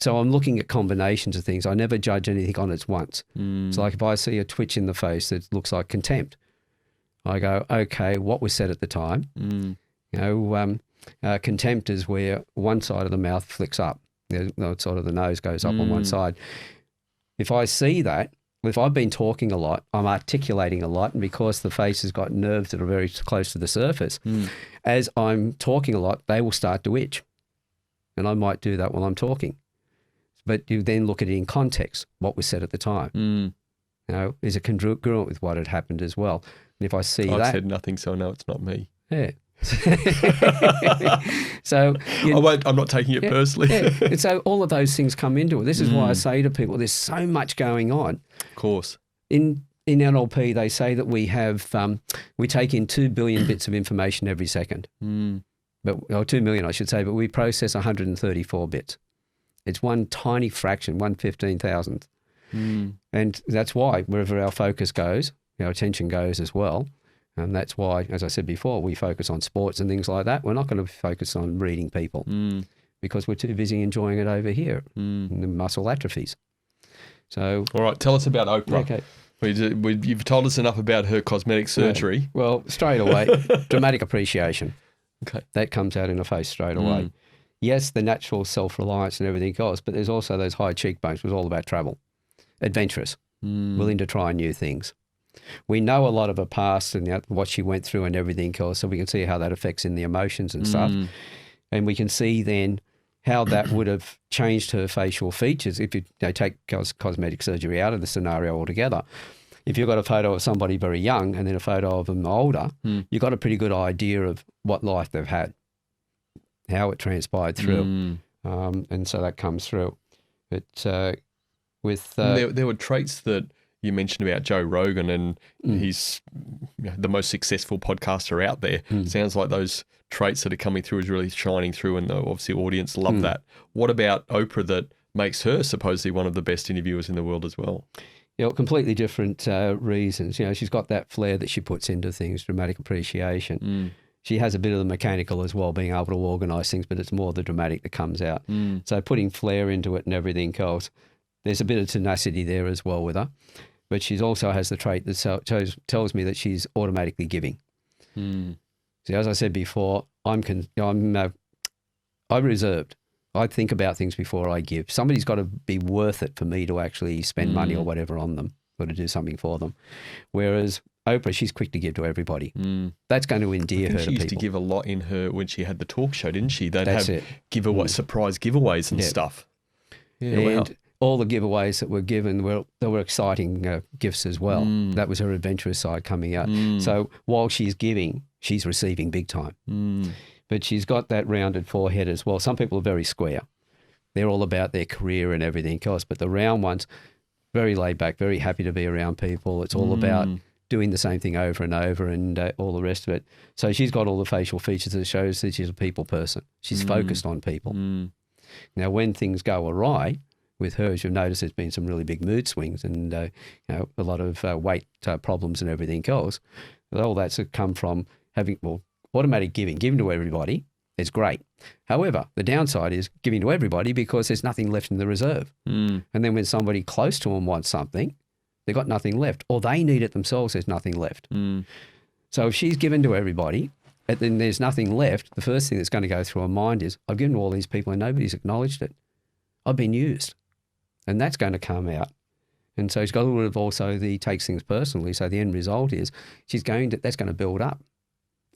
So I'm looking at combinations of things. I never judge anything on its once. So like if I see a twitch in the face that looks like contempt, I go, okay, what was said at the time? Contempt is where one side of the mouth flicks up. Sort of the nose goes up on one side. If I see that, if I've been talking a lot, I'm articulating a lot, and because the face has got nerves that are very close to the surface, as I'm talking a lot, they will start to itch. And I might do that while I'm talking. But you then look at it in context, what was said at the time. Is it congruent with what had happened as well? And if I see I've that... said nothing, so I know it's not me. Yeah. So I'm not taking it personally. And so all of those things come into it. This is why I say to people, there's so much going on. Of course. In NLP, they say that we have we take in 2 billion bits of information every second. Or 2 million, I should say, but we process 134 bits. It's one tiny fraction, 1/15,000th. And that's why wherever our focus goes, our attention goes as well. And that's why, as I said before, we focus on sports and things like that. We're not going to focus on reading people because we're too busy enjoying it over here. And the muscle atrophies. So, all right, tell us about Oprah. Okay. You've told us enough about her cosmetic surgery. Yeah. Well, straight away, dramatic appreciation. Okay. That comes out in the face straight away. Yes, the natural self-reliance and everything else, but there's also those high cheekbones. It was all about travel. Adventurous. Willing to try new things. We know a lot of her past and what she went through and everything else, so we can see how that affects in the emotions and stuff. And we can see then how that would have changed her facial features if you take cosmetic surgery out of the scenario altogether. If you've got a photo of somebody very young and then a photo of them older, you've got a pretty good idea of what life they've had, how it transpired through. And so that comes through. But there were traits that you mentioned about Joe Rogan, and he's the most successful podcaster out there. Sounds like those traits that are coming through is really shining through, and obviously audience love that. What about Oprah that makes her supposedly one of the best interviewers in the world as well? Completely different reasons. She's got that flair that she puts into things, dramatic appreciation. She has a bit of the mechanical as well, being able to organise things, but it's more the dramatic that comes out. So putting flair into it and everything else, there's a bit of tenacity there as well with her. But she also has the trait that tells me that she's automatically giving. So as I said before, I'm reserved. I think about things before I give. Somebody's got to be worth it for me to actually spend money or whatever on them or to do something for them. Whereas Oprah, she's quick to give to everybody. That's going to endear her to people. She used to give a lot in her when she had the talk show, didn't she? They'd have surprise giveaways and stuff. Yeah, and all the giveaways that were given were exciting gifts as well. That was her adventurous side coming out. So while she's giving, she's receiving big time. But she's got that rounded forehead as well. Some people are very square. They're all about their career and everything else. But the round ones, very laid back, very happy to be around people. It's all about doing the same thing over and over and all the rest of it. So she's got all the facial features that shows that she's a people person. She's focused on people. Now, when things go awry with her, as you'll notice, there's been some really big mood swings and a lot of weight problems and everything else. All that's come from having, automatic giving to everybody is great. However, the downside is giving to everybody because there's nothing left in the reserve. And then when somebody close to them wants something, they've got nothing left, or they need it themselves, there's nothing left. So if she's given to everybody and then there's nothing left, the first thing that's going to go through her mind is, I've given to all these people and nobody's acknowledged it. I've been used. And that's going to come out. And so she's got a little bit of also takes things personally. So the end result is that's going to build up.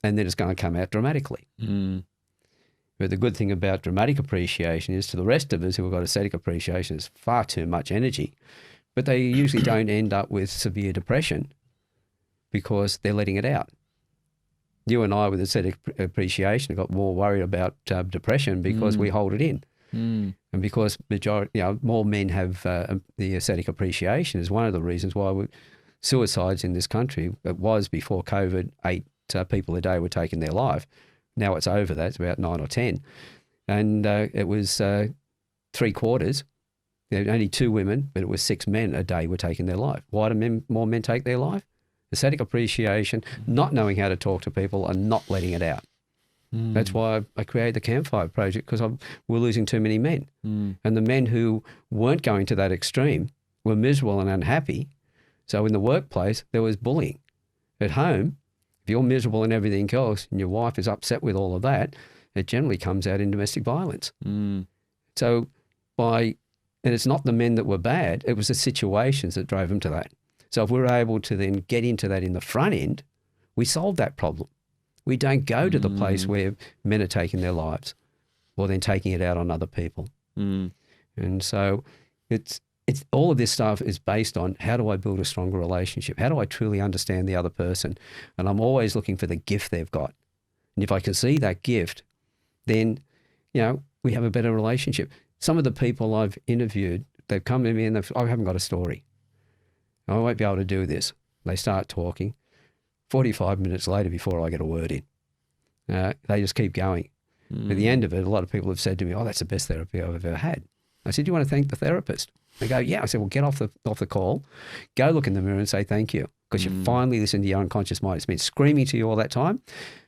And then it's going to come out dramatically. But the good thing about dramatic appreciation is to the rest of us who have got aesthetic appreciation, it's far too much energy. But they usually don't end up with severe depression because they're letting it out. You and I with aesthetic appreciation got more worried about depression because we hold it in. And because more men have the aesthetic appreciation is one of the reasons why suicides in this country. It was before COVID, 8 people a day were taking their life. Now it's over that. It's about 9 or 10. And it was 3/4. Only 2 women, but it was 6 men a day were taking their life. Why do more men take their life? Aesthetic appreciation, not knowing how to talk to people and not letting it out. That's why I created the Campfire Project, because we're losing too many men. And the men who weren't going to that extreme were miserable and unhappy. So in the workplace, there was bullying. At home, if you're miserable and everything else and your wife is upset with all of that, it generally comes out in domestic violence. So and it's not the men that were bad, it was the situations that drove them to that. So if we're able to then get into that in the front end, we solve that problem. We don't go to the place where men are taking their lives or then taking it out on other people. And so it's all of this stuff is based on, how do I build a stronger relationship? How do I truly understand the other person? And I'm always looking for the gift they've got. And if I can see that gift, then, we have a better relationship. Some of the people I've interviewed, they've come to me and I haven't got a story. I won't be able to do this. They start talking. 45 minutes later, before I get a word in, they just keep going. At the end of it, a lot of people have said to me, "Oh, that's the best therapy I've ever had." I said, "Do you want to thank the therapist?" They go, "Yeah." I said, "Well, get off the call, go look in the mirror and say thank you, because you finally listened to your unconscious mind. It's been screaming to you all that time,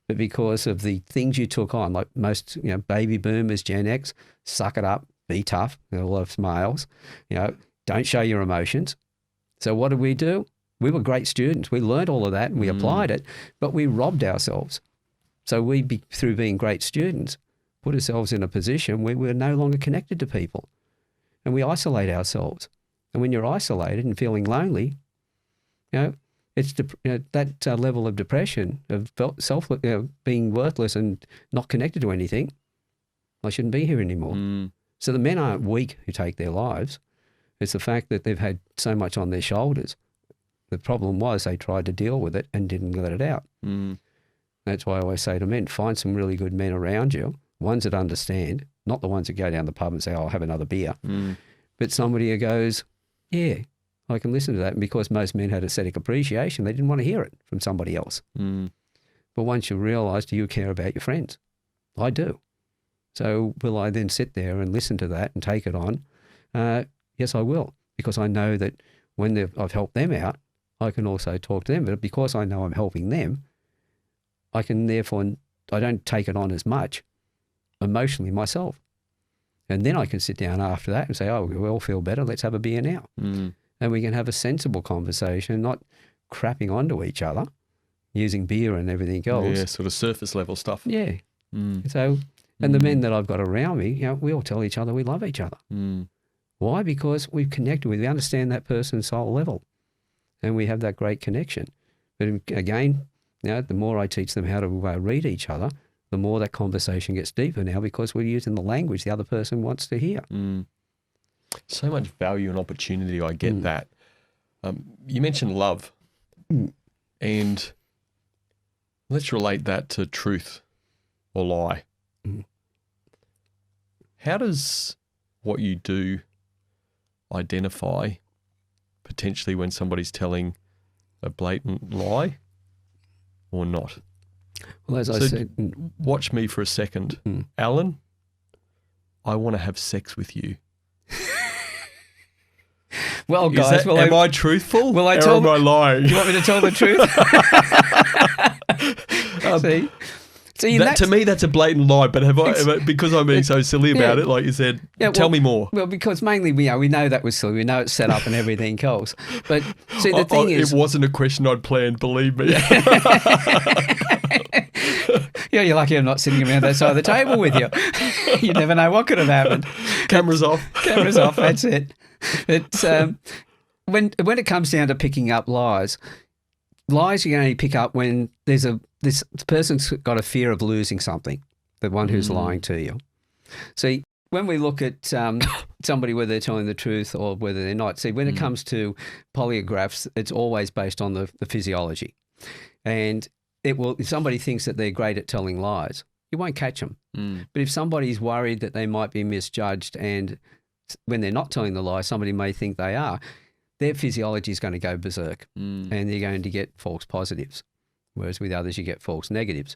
but because of the things you took on, like most, baby boomers, Gen X, suck it up, be tough. A lot of males, don't show your emotions. So what did we do? We were great students. We learned all of that and we applied it, but we robbed ourselves. So through being great students, put ourselves in a position where we're no longer connected to people, and we isolate ourselves. And when you're isolated and feeling lonely, it's that level of depression, of being worthless and not connected to anything. I shouldn't be here anymore. So the men aren't weak who take their lives. It's the fact that they've had so much on their shoulders. The problem was they tried to deal with it and didn't let it out. That's why I always say to men, find some really good men around you, ones that understand, not the ones that go down the pub and say, "Oh, I'll have another beer," but somebody who goes, "Yeah, I can listen to that." And because most men had aesthetic appreciation, they didn't want to hear it from somebody else. But once you realise, do you care about your friends? I do. So will I then sit there and listen to that and take it on? Yes, I will, because I know that when I've helped them out, I can also talk to them. But because I know I'm helping them, I don't take it on as much emotionally myself. And then I can sit down after that and say, "Oh, we all feel better. Let's have a beer now." And we can have a sensible conversation, not crapping onto each other, using beer and everything else. Yeah, sort of surface level stuff. Yeah. So, and the men that I've got around me, we all tell each other we love each other. Why? Because we've connected with, we understand that person's soul level, and we have that great connection. But again, the more I teach them how to read each other, the more that conversation gets deeper now, because we're using the language the other person wants to hear. So much value and opportunity. I get that. You mentioned love, and let's relate that to truth or lie. How does what you do identify potentially when somebody's telling a blatant lie or not? Well, as I said, watch me for a second. Alan, I want to have sex with you. Well, guys, am I truthful? Will I or am I lying? Do you want me to tell the truth? See, to me, that's a blatant lie. But because I'm being so silly about it, like you said, tell me more. Well, because mainly we know that was silly. We know it's set up and everything else. But see, the thing is, it wasn't a question I'd planned. Believe me. Yeah, you're lucky I'm not sitting around that side of the table with you. You never know what could have happened. Cameras off. Cameras off. That's it. It's when it comes down to picking up lies you can only pick up when this person's got a fear of losing something, the one who's lying to you. See, when we look at somebody, whether they're telling the truth or whether they're not, see, when it comes to polygraphs, it's always based on the physiology. And if somebody thinks that they're great at telling lies, you won't catch them. But if somebody's worried that they might be misjudged, and when they're not telling the lie, somebody may think they are, their physiology is going to go berserk and they're going to get false positives, whereas with others you get false negatives.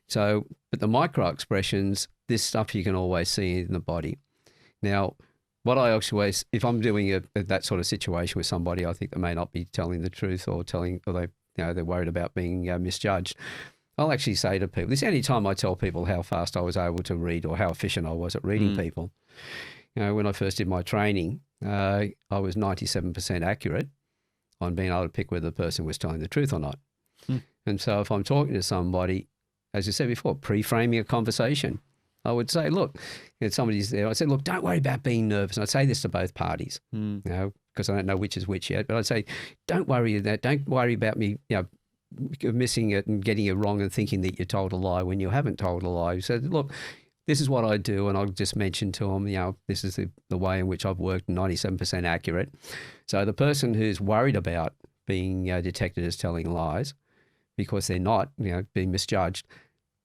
So, but the micro expressions, this stuff you can always see in the body. Now, what I always, if I'm doing that sort of situation with somebody, I think they may not be telling the truth or they're worried about being misjudged. I'll actually say to people, this is the only time I tell people how fast I was able to read or how efficient I was at reading people. When I first did my training, I was 97% accurate on being able to pick whether the person was telling the truth or not. And so if I'm talking to somebody, as I said before, pre-framing a conversation, I would say, look, if somebody's there, I said, look, don't worry about being nervous. And I'd say this to both parties, because I don't know which is which yet. But I'd say, don't worry about me, missing it and getting it wrong and thinking that you told a lie when you haven't told a lie. You said, look, this is what I do. And I'll just mention to them, this is the way in which I've worked, 97% accurate. So the person who's worried about being detected as telling lies because they're not, being misjudged,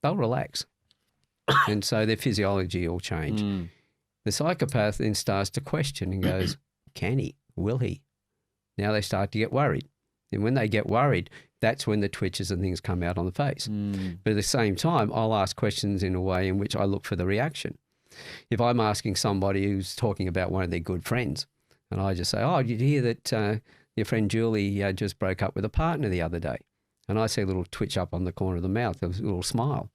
they'll relax. And so their physiology will change. The psychopath then starts to question and goes, can he? Will he? Now they start to get worried. And when they get worried, that's when the twitches and things come out on the face. But at the same time, I'll ask questions in a way in which I look for the reaction. If I'm asking somebody who's talking about one of their good friends, and I just say, oh, did you hear that your friend Julie just broke up with a partner the other day? And I see a little twitch up on the corner of the mouth, a little smile.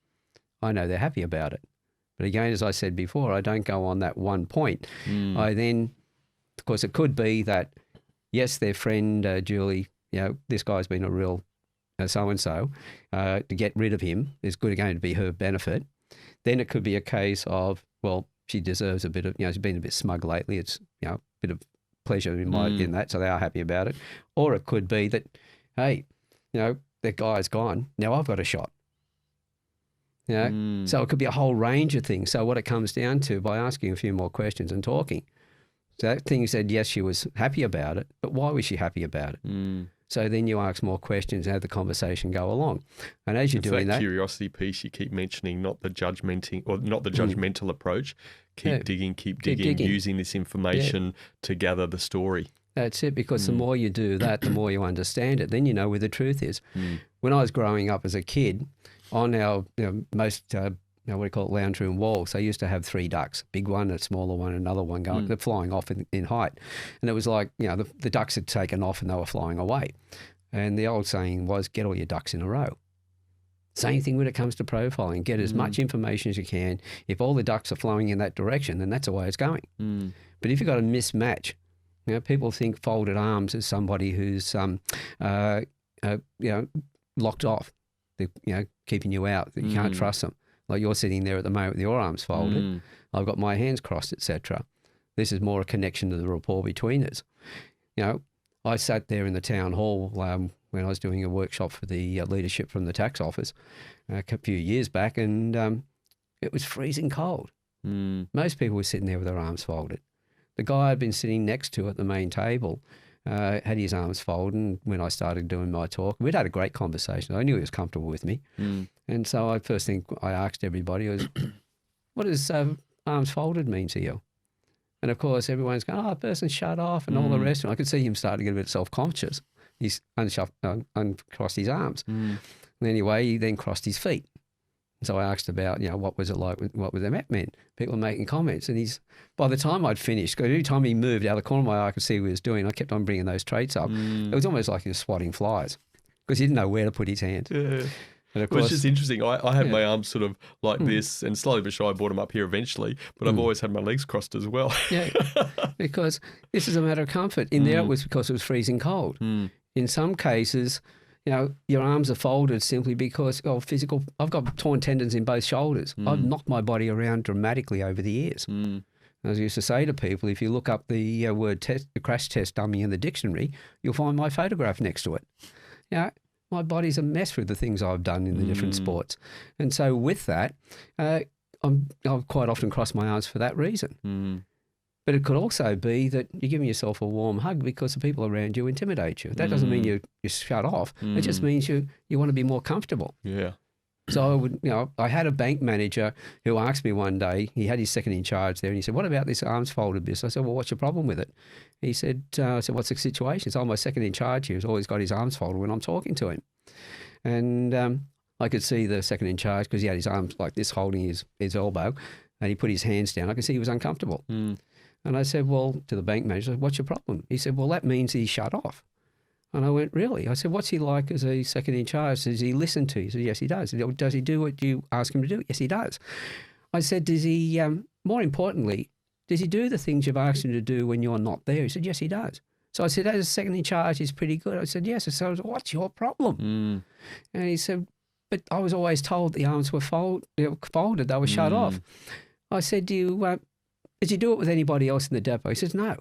I know they're happy about it. But again, as I said before, I don't go on that one point. I then, of course, it could be that, yes, their friend Julie, this guy's been a real so-and-so, to get rid of him is going to be her benefit. Then it could be a case of, well, she deserves a bit of, she's been a bit smug lately. It's, a bit of pleasure in that, so they are happy about it. Or it could be that, hey, that guy's gone. Now I've got a shot. So it could be a whole range of things. So what it comes down to, by asking a few more questions and talking, so that thing said, yes, she was happy about it, but why was she happy about it? So then you ask more questions and have the conversation go along. And as you're doing that curiosity piece you keep mentioning, not the judgmental approach. Keep digging, using this information to gather the story. That's it, because the more you do that, the more you understand it. Then you know where the truth is. When I was growing up as a kid, on our most, what do you call it, lounge room walls, they used to have 3 ducks, big one, a smaller one, another one going, they're flying off in height. And it was like, the ducks had taken off and they were flying away. And the old saying was, get all your ducks in a row. Same thing when it comes to profiling. Get as much information as you can. If all the ducks are flowing in that direction, then that's the way it's going. But if you've got a mismatch, people think folded arms is somebody who's, locked off. They're, keeping you out, that you can't trust them. Like you're sitting there at the moment with your arms folded. I've got my hands crossed, etc. This is more a connection to the rapport between us. I sat there in the town hall when I was doing a workshop for the leadership from the tax office a few years back, and it was freezing cold. Most people were sitting there with their arms folded. The guy I'd been sitting next to at the main table had his arms folded, and when I started doing my talk, we'd had a great conversation. I knew he was comfortable with me. And so first thing I asked everybody was, what does arms folded mean to you? And of course, everyone's going, a person shut off and all the rest. And I could see him starting to get a bit self-conscious. He's uncrossed his arms. And anyway, he then crossed his feet. So I asked about, what was it like, what was that meant? People were making comments. And by the time I'd finished, every time he moved out of the corner of my eye, I could see what he was doing. I kept on bringing those traits up. It was almost like he was swatting flies because he didn't know where to put his hands. And of course, which is interesting. I had my arms sort of like this, and slowly but surely I brought them up here eventually, but I've always had my legs crossed as well. Because this is a matter of comfort. In there it was because it was freezing cold. In some cases, your arms are folded simply because of physical. I've got torn tendons in both shoulders. I've knocked my body around dramatically over the years. As I used to say to people, if you look up the word test, the crash test dummy in the dictionary, you'll find my photograph next to it. My body's a mess with the things I've done in the different sports. And so with that, I'll quite often cross my arms for that reason. But it could also be that you're giving yourself a warm hug because the people around you intimidate you. That doesn't mean you shut off. It just means you want to be more comfortable. Yeah. So I had a bank manager who asked me one day, he had his second in charge there, and he said, "What about this arms folded business?" I said, "Well, what's your problem with it?" He said, I said, "What's the situation?" He said, "Oh, my second in charge here has always got his arms folded when I'm talking to him." And I could see the second in charge because he had his arms like this holding his elbow, and he put his hands down. I could see he was uncomfortable. And I said, well, to the bank manager, "What's your problem?" He said, "Well, that means he's shut off." And I went, "Really?" I said, "What's he like as a second in charge? Does he listen to you?" He said, "Yes, he does." I said, "Does he do what you ask him to do?" "Yes, he does." I said, "Does he, more importantly, does he do the things you've asked him to do when you're not there?" He said, "Yes, he does." So I said, "As a second in charge, he's pretty good." I said, "Yes." So I said, "What's your problem?" And he said, "But I was always told the arms were folded, they were shut off." I said, "Does he do it with anybody else in the depot?" He says, "No."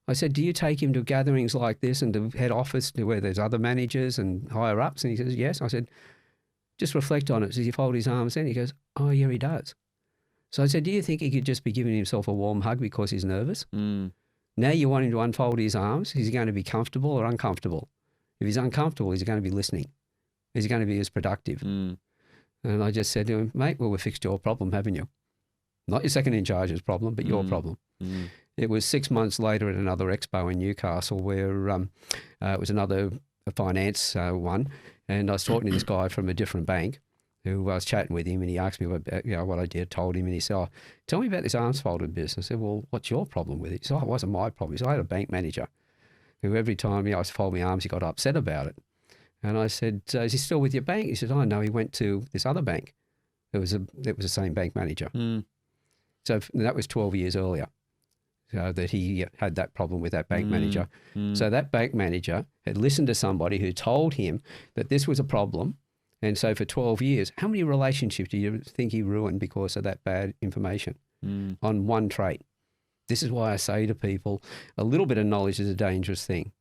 I said, "Do you take him to gatherings like this and to head office where there's other managers and higher ups?" And he says, "Yes." I said, "Just reflect on it. Does he fold his arms then?" He goes, "Oh, yeah, he does." So I said, "Do you think he could just be giving himself a warm hug because he's nervous? Now you want him to unfold his arms. Is he going to be comfortable or uncomfortable? If he's uncomfortable, is he going to be listening? Is he going to be as productive?" And I just said to him, "Mate, well, we've fixed your problem, haven't you? Not your second in charge's problem, but your problem." It was 6 months later at another expo in Newcastle where it was another finance one, and I was talking to this guy from a different bank who I was chatting with him, and he asked me what I did, told him, and he said, "Oh, tell me about this arms folded business." I said, "Well, what's your problem with it?" He said, "Oh, it wasn't my problem." He said, "I had a bank manager who every time I was to fold my arms, he got upset about it." And I said, "Is he still with your bank?" He said, "Oh, no, he went to this other bank. It was the same bank manager." So that was 12 years earlier. So that he had that problem with that bank manager. So that bank manager had listened to somebody who told him that this was a problem. And so for 12 years, how many relationships do you think he ruined because of that bad information on one trait? This is why I say to people, a little bit of knowledge is a dangerous thing.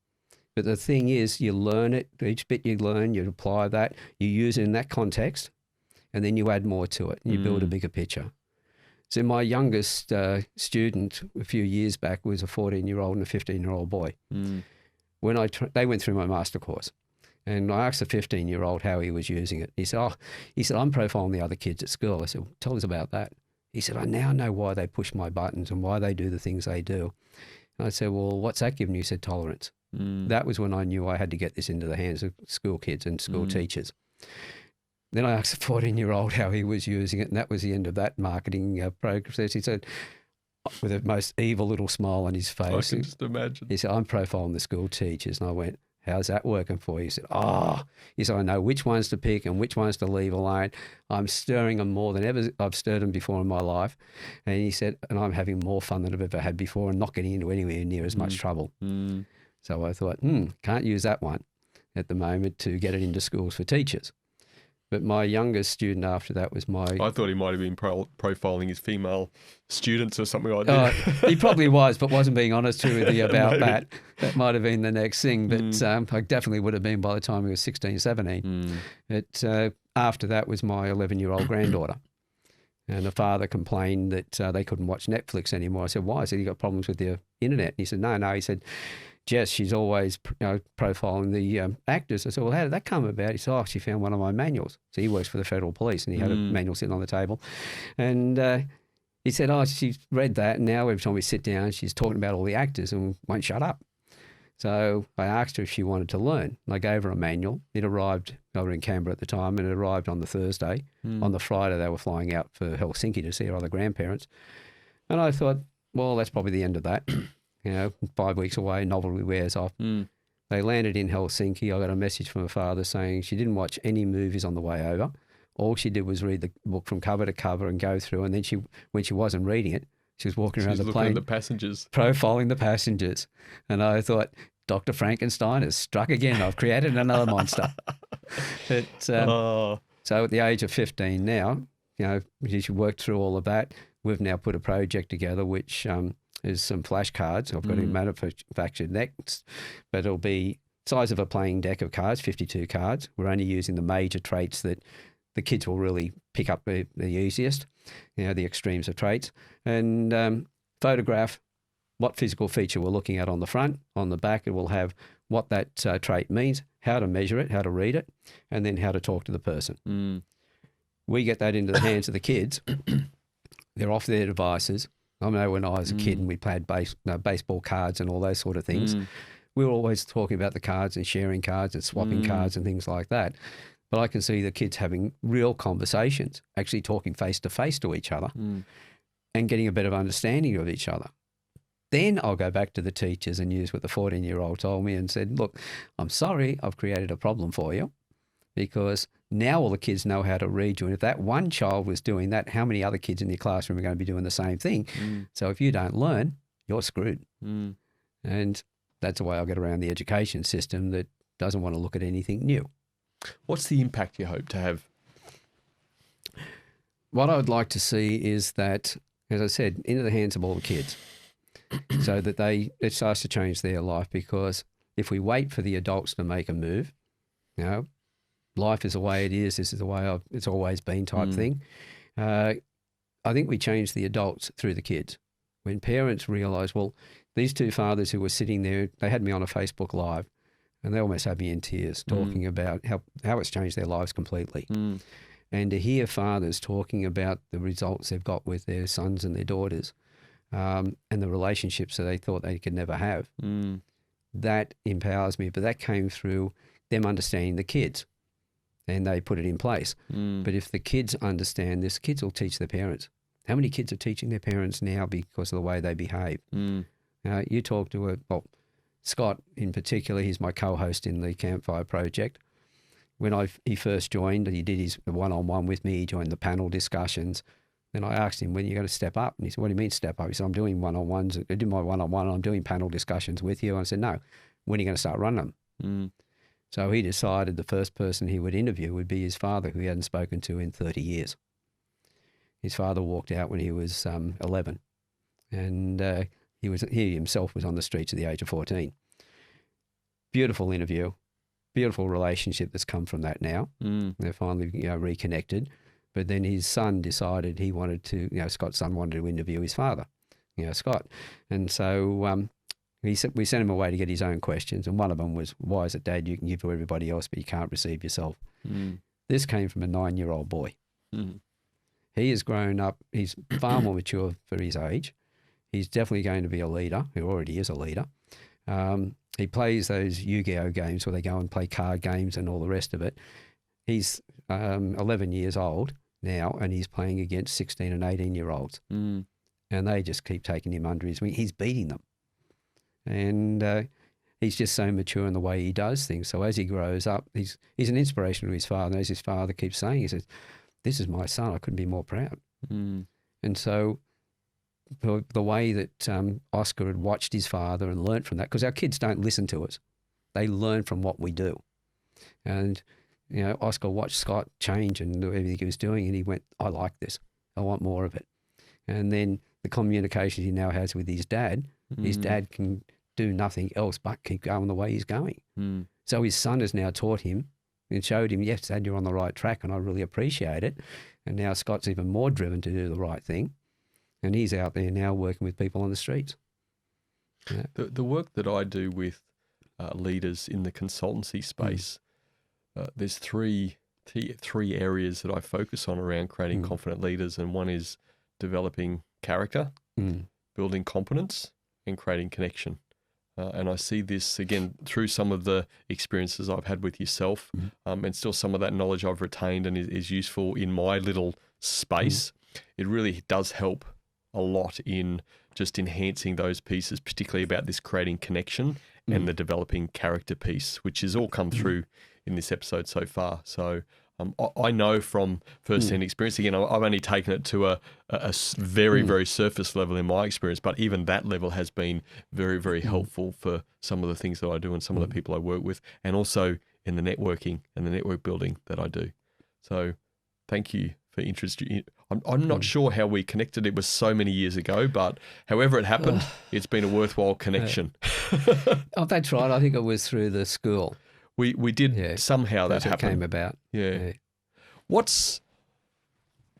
But the thing is, you learn it, each bit you learn, you apply that, you use it in that context, and then you add more to it, and you build a bigger picture. So my youngest student a few years back was a 14-year-old and a 15-year-old boy. When they went through my master course, and I asked the 15-year-old how he was using it. He said, "I'm profiling the other kids at school." I said, "Well, tell us about that." He said, "I now know why they push my buttons and why they do the things they do." And I said, "Well, what's that giving you?" He said, "Tolerance." That was when I knew I had to get this into the hands of school kids and school teachers. Then I asked the 14-year-old how he was using it, and that was the end of that marketing process. He said, with the most evil little smile on his face, I can just imagine. He said, "I'm profiling the school teachers." And I went, "How's that working for you?" He said, He said, "I know which ones to pick and which ones to leave alone. I'm stirring them more than ever I've stirred them before in my life." And he said, "And I'm having more fun than I've ever had before and not getting into anywhere near as much trouble." So I thought, can't use that one at the moment to get it into schools for teachers. But my youngest student after that was I thought he might have been profiling his female students or something like that. He probably was, but wasn't being honest with you about that. That might have been the next thing. But I definitely would have been by the time he was 16, 17. But after that was my 11-year-old granddaughter. And the father complained that they couldn't watch Netflix anymore. I said, "Why?" I said, "You got problems with the internet?" And he said, No. He said, "Jess, she's always profiling the actors." I said, "Well, how did that come about?" He said, "She found one of my manuals." So he works for the Federal Police, and he had a manual sitting on the table. And he said, "She's read that, and now every time we sit down, she's talking about all the actors and won't shut up." So I asked her if she wanted to learn. And I gave her a manual. It arrived, I was in Canberra at the time, and it arrived on the Thursday. On the Friday, they were flying out for Helsinki to see her other grandparents. And I thought, well, that's probably the end of that. 5 weeks away, novelty wears off. They landed in Helsinki. I got a message from her father saying she didn't watch any movies on the way over. All she did was read the book from cover to cover and go through. And then when she wasn't reading it, she was walking around the plane. Looking at the passengers. Profiling the passengers. And I thought, Dr. Frankenstein has struck again. I've created another monster. So at the age of 15 now, she worked through all of that. We've now put a project together which is some flashcards. I've got it manufactured next, but it'll be size of a playing deck of cards, 52 cards. We're only using the major traits that the kids will really pick up the easiest, the extremes of traits, and photograph what physical feature we're looking at on the front. On the back, it will have what that trait means, how to measure it, how to read it, and then how to talk to the person. We get that into the hands of the kids. They're off their devices. I know when I was a kid and we played baseball cards and all those sort of things, we were always talking about the cards and sharing cards and swapping cards and things like that. But I can see the kids having real conversations, actually talking face to face to each other and getting a better understanding of each other. Then I'll go back to the teachers and use what the 14-year-old told me and said, look, I'm sorry, I've created a problem for you because now all the kids know how to read you. And if that one child was doing that, how many other kids in your classroom are going to be doing the same thing? So if you don't learn, you're screwed. And that's the way I'll get around the education system that doesn't want to look at anything new. What's the impact you hope to have? What I would like to see is that, as I said, into the hands of all the kids so that it starts to change their life, because if we wait for the adults to make a move, life is the way it is, this is the way it's always been type thing. I think we change the adults through the kids. When parents realise, well, these two fathers who were sitting there, they had me on a Facebook Live and they almost had me in tears talking about how it's changed their lives completely. And to hear fathers talking about the results they've got with their sons and their daughters and the relationships that they thought they could never have, that empowers me. But that came through them understanding the kids and they put it in place. But if the kids understand this, kids will teach their parents. How many kids are teaching their parents now because of the way they behave? You talk to Scott in particular, he's my co-host in the Campfire Project. When he first joined, he did his one-on-one with me, he joined the panel discussions. Then I asked him, when are you going to step up? And he said, what do you mean step up? He said, I'm doing one-on-ones, I do my one-on-one, I'm doing panel discussions with you. And I said, no, when are you going to start running them? So he decided the first person he would interview would be his father, who he hadn't spoken to in 30 years. His father walked out when he was 11, and he himself was on the streets at the age of 14. Beautiful interview, beautiful relationship that's come from that now. They're finally reconnected. But then his son decided he wanted to, Scott's son wanted to interview his father, Scott. And so we sent him away to get his own questions. And one of them was, why is it, Dad, you can give to everybody else, but you can't receive yourself? This came from a 9-year-old boy. He has grown up. He's far more mature for his age. He's definitely going to be a leader. He already is a leader. He plays those Yu-Gi-Oh games where they go and play card games and all the rest of it. He's 11 years old now, and he's playing against 16 and 18-year-olds. And they just keep taking him under his wing. He's beating them. And he's just so mature in the way he does things. So as he grows up, he's an inspiration to his father. And as his father keeps saying, he says, this is my son. I couldn't be more proud. And so the way that Oscar had watched his father and learnt from that, because our kids don't listen to us. They learn from what we do. And, Oscar watched Scott change and do everything he was doing, and he went, I like this. I want more of it. And then the communication he now has with his dad can do nothing else but keep going the way he's going. So his son has now taught him and showed him, yes, Dad, you're on the right track, and I really appreciate it. And now Scott's even more driven to do the right thing. And he's out there now working with people on the streets. Yeah. The work that I do with leaders in the consultancy space, there's three areas that I focus on around creating confident leaders. And one is developing character, building competence, and creating connection. And I see this, again, through some of the experiences I've had with yourself, and still some of that knowledge I've retained and is useful in my little space. It really does help a lot in just enhancing those pieces, particularly about this creating connection and the developing character piece, which has all come through in this episode so far. So I know from first-hand experience, again, I've only taken it to a very, very surface level in my experience, but even that level has been very, very helpful for some of the things that I do and some of the people I work with, and also in the networking and the network building that I do. So thank you for interest. I'm not sure how we connected. It was so many years ago, but however it happened, it's been a worthwhile connection. Oh, that's right. I think it was through the school. We did somehow that happened. Came about. Yeah. What's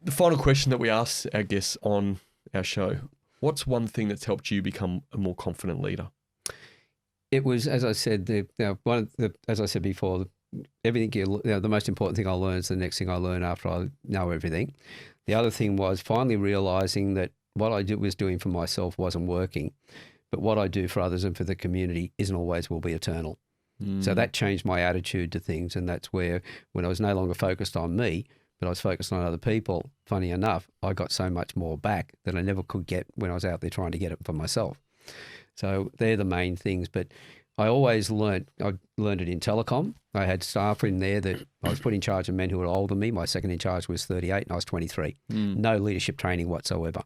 the final question that we ask our guests on our show? What's one thing that's helped you become a more confident leader? It was, as I said, as I said before, everything the most important thing I learned is the next thing I learn after I know everything. The other thing was finally realising that what I was doing for myself wasn't working, but what I do for others and for the community isn't always will be eternal. So that changed my attitude to things, and that's where, when I was no longer focused on me, but I was focused on other people, funny enough, I got so much more back that I never could get when I was out there trying to get it for myself. So they're the main things. But I always learned it in telecom. I had staff in there that I was put in charge of men who were older than me. My second in charge was 38 and I was 23. No leadership training whatsoever.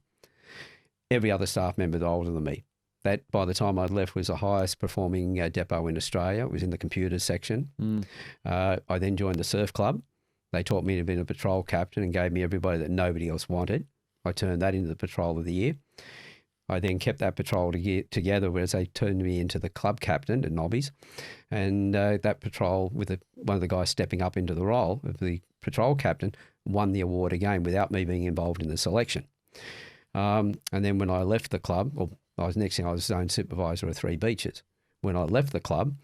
Every other staff member was older than me. That, by the time I'd left, was the highest performing depot in Australia. It was in the computers section. I then joined the surf club. They taught me to be a patrol captain and gave me everybody that nobody else wanted. I turned that into the patrol of the year. I then kept that patrol together, whereas they turned me into the club captain at Nobbies. And that patrol, with one of the guys stepping up into the role of the patrol captain, won the award again without me being involved in the selection. And then when I left the club, I was zone supervisor of 3 beaches. When I left the club,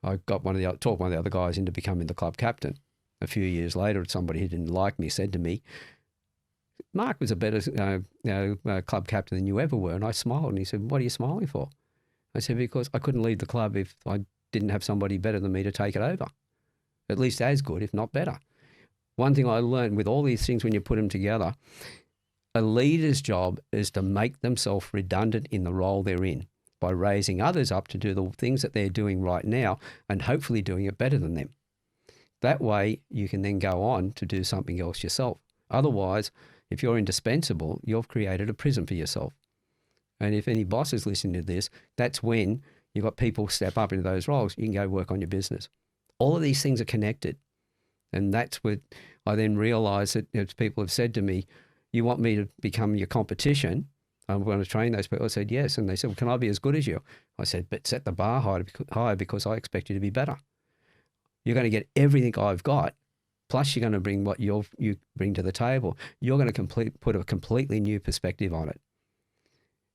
I got talked one of the other guys into becoming the club captain. A few years later, somebody who didn't like me said to me, "Mark was a better club captain than you ever were." And I smiled, and he said, "What are you smiling for?" I said, "Because I couldn't lead the club if I didn't have somebody better than me to take it over, at least as good, if not better." One thing I learned with all these things, when you put them together, a leader's job is to make themselves redundant in the role they're in by raising others up to do the things that they're doing right now and hopefully doing it better than them. That way you can then go on to do something else yourself. Otherwise, if you're indispensable, you've created a prison for yourself. And if any boss is listening to this, that's when you've got people step up into those roles. You can go work on your business. All of these things are connected. And that's what I then realised that people have said to me, "You want me to become your competition? I'm going to train those people." I said, "Yes." And they said, "Well, can I be as good as you?" I said, "But set the bar higher because I expect you to be better. You're going to get everything I've got, plus you're going to bring what you bring to the table. You're going to put a completely new perspective on it."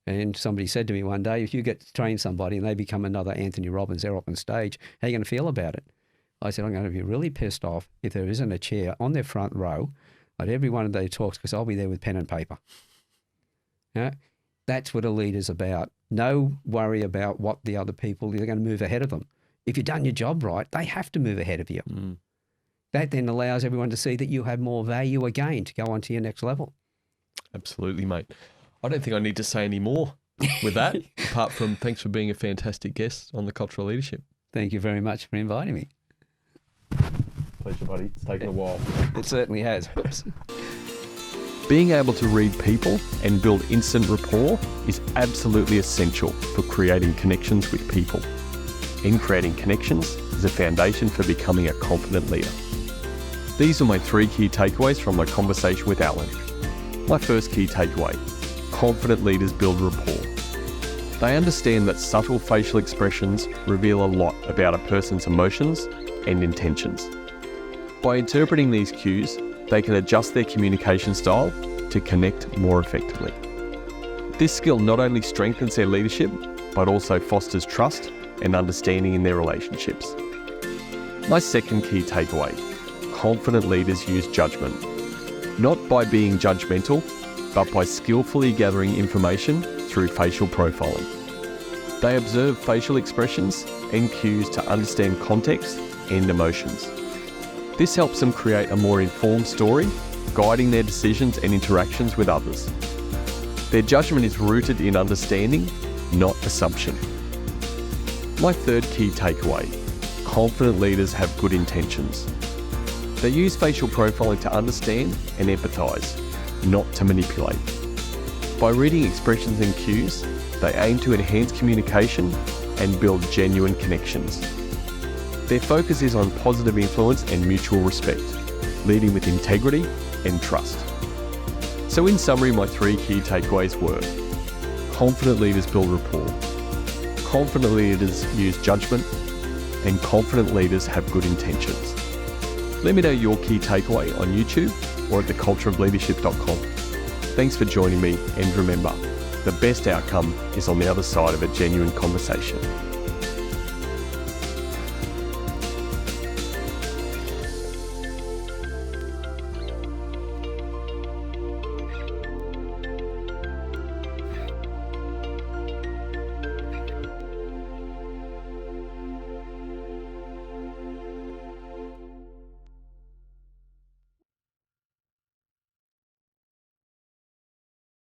And somebody said to me one day, "If you get to train somebody and they become another Anthony Robbins, they're up on stage, how are you going to feel about it?" I said, "I'm going to be really pissed off if there isn't a chair on their front row at every one of their talks, because I'll be there with pen and paper." That's what a leader's about. No worry about what the other people, you're going to move ahead of them. If you've done your job right, they have to move ahead of you. That then allows everyone to see that you have more value again to go on to your next level. Absolutely, mate. I don't think I need to say any more with that, apart from thanks for being a fantastic guest on the Cultural Leadership. Thank you very much for inviting me. Pleasure, buddy. It's taken a while. It certainly has. Being able to read people and build instant rapport is absolutely essential for creating connections with people. And creating connections is a foundation for becoming a confident leader. These are my 3 key takeaways from my conversation with Alan. My first key takeaway: confident leaders build rapport. They understand that subtle facial expressions reveal a lot about a person's emotions and intentions. By interpreting these cues, they can adjust their communication style to connect more effectively. This skill not only strengthens their leadership, but also fosters trust and understanding in their relationships. My second key takeaway: confident leaders use judgment, not by being judgmental, but by skillfully gathering information through facial profiling. They observe facial expressions and cues to understand context and emotions. This helps them create a more informed story, guiding their decisions and interactions with others. Their judgment is rooted in understanding, not assumption. My third key takeaway: confident leaders have good intentions. They use facial profiling to understand and empathise, not to manipulate. By reading expressions and cues, they aim to enhance communication and build genuine connections. Their focus is on positive influence and mutual respect, leading with integrity and trust. So in summary, my 3 key takeaways were: confident leaders build rapport, confident leaders use judgment, and confident leaders have good intentions. Let me know your key takeaway on YouTube or at thecultureofleadership.com. Thanks for joining me, and remember, the best outcome is on the other side of a genuine conversation.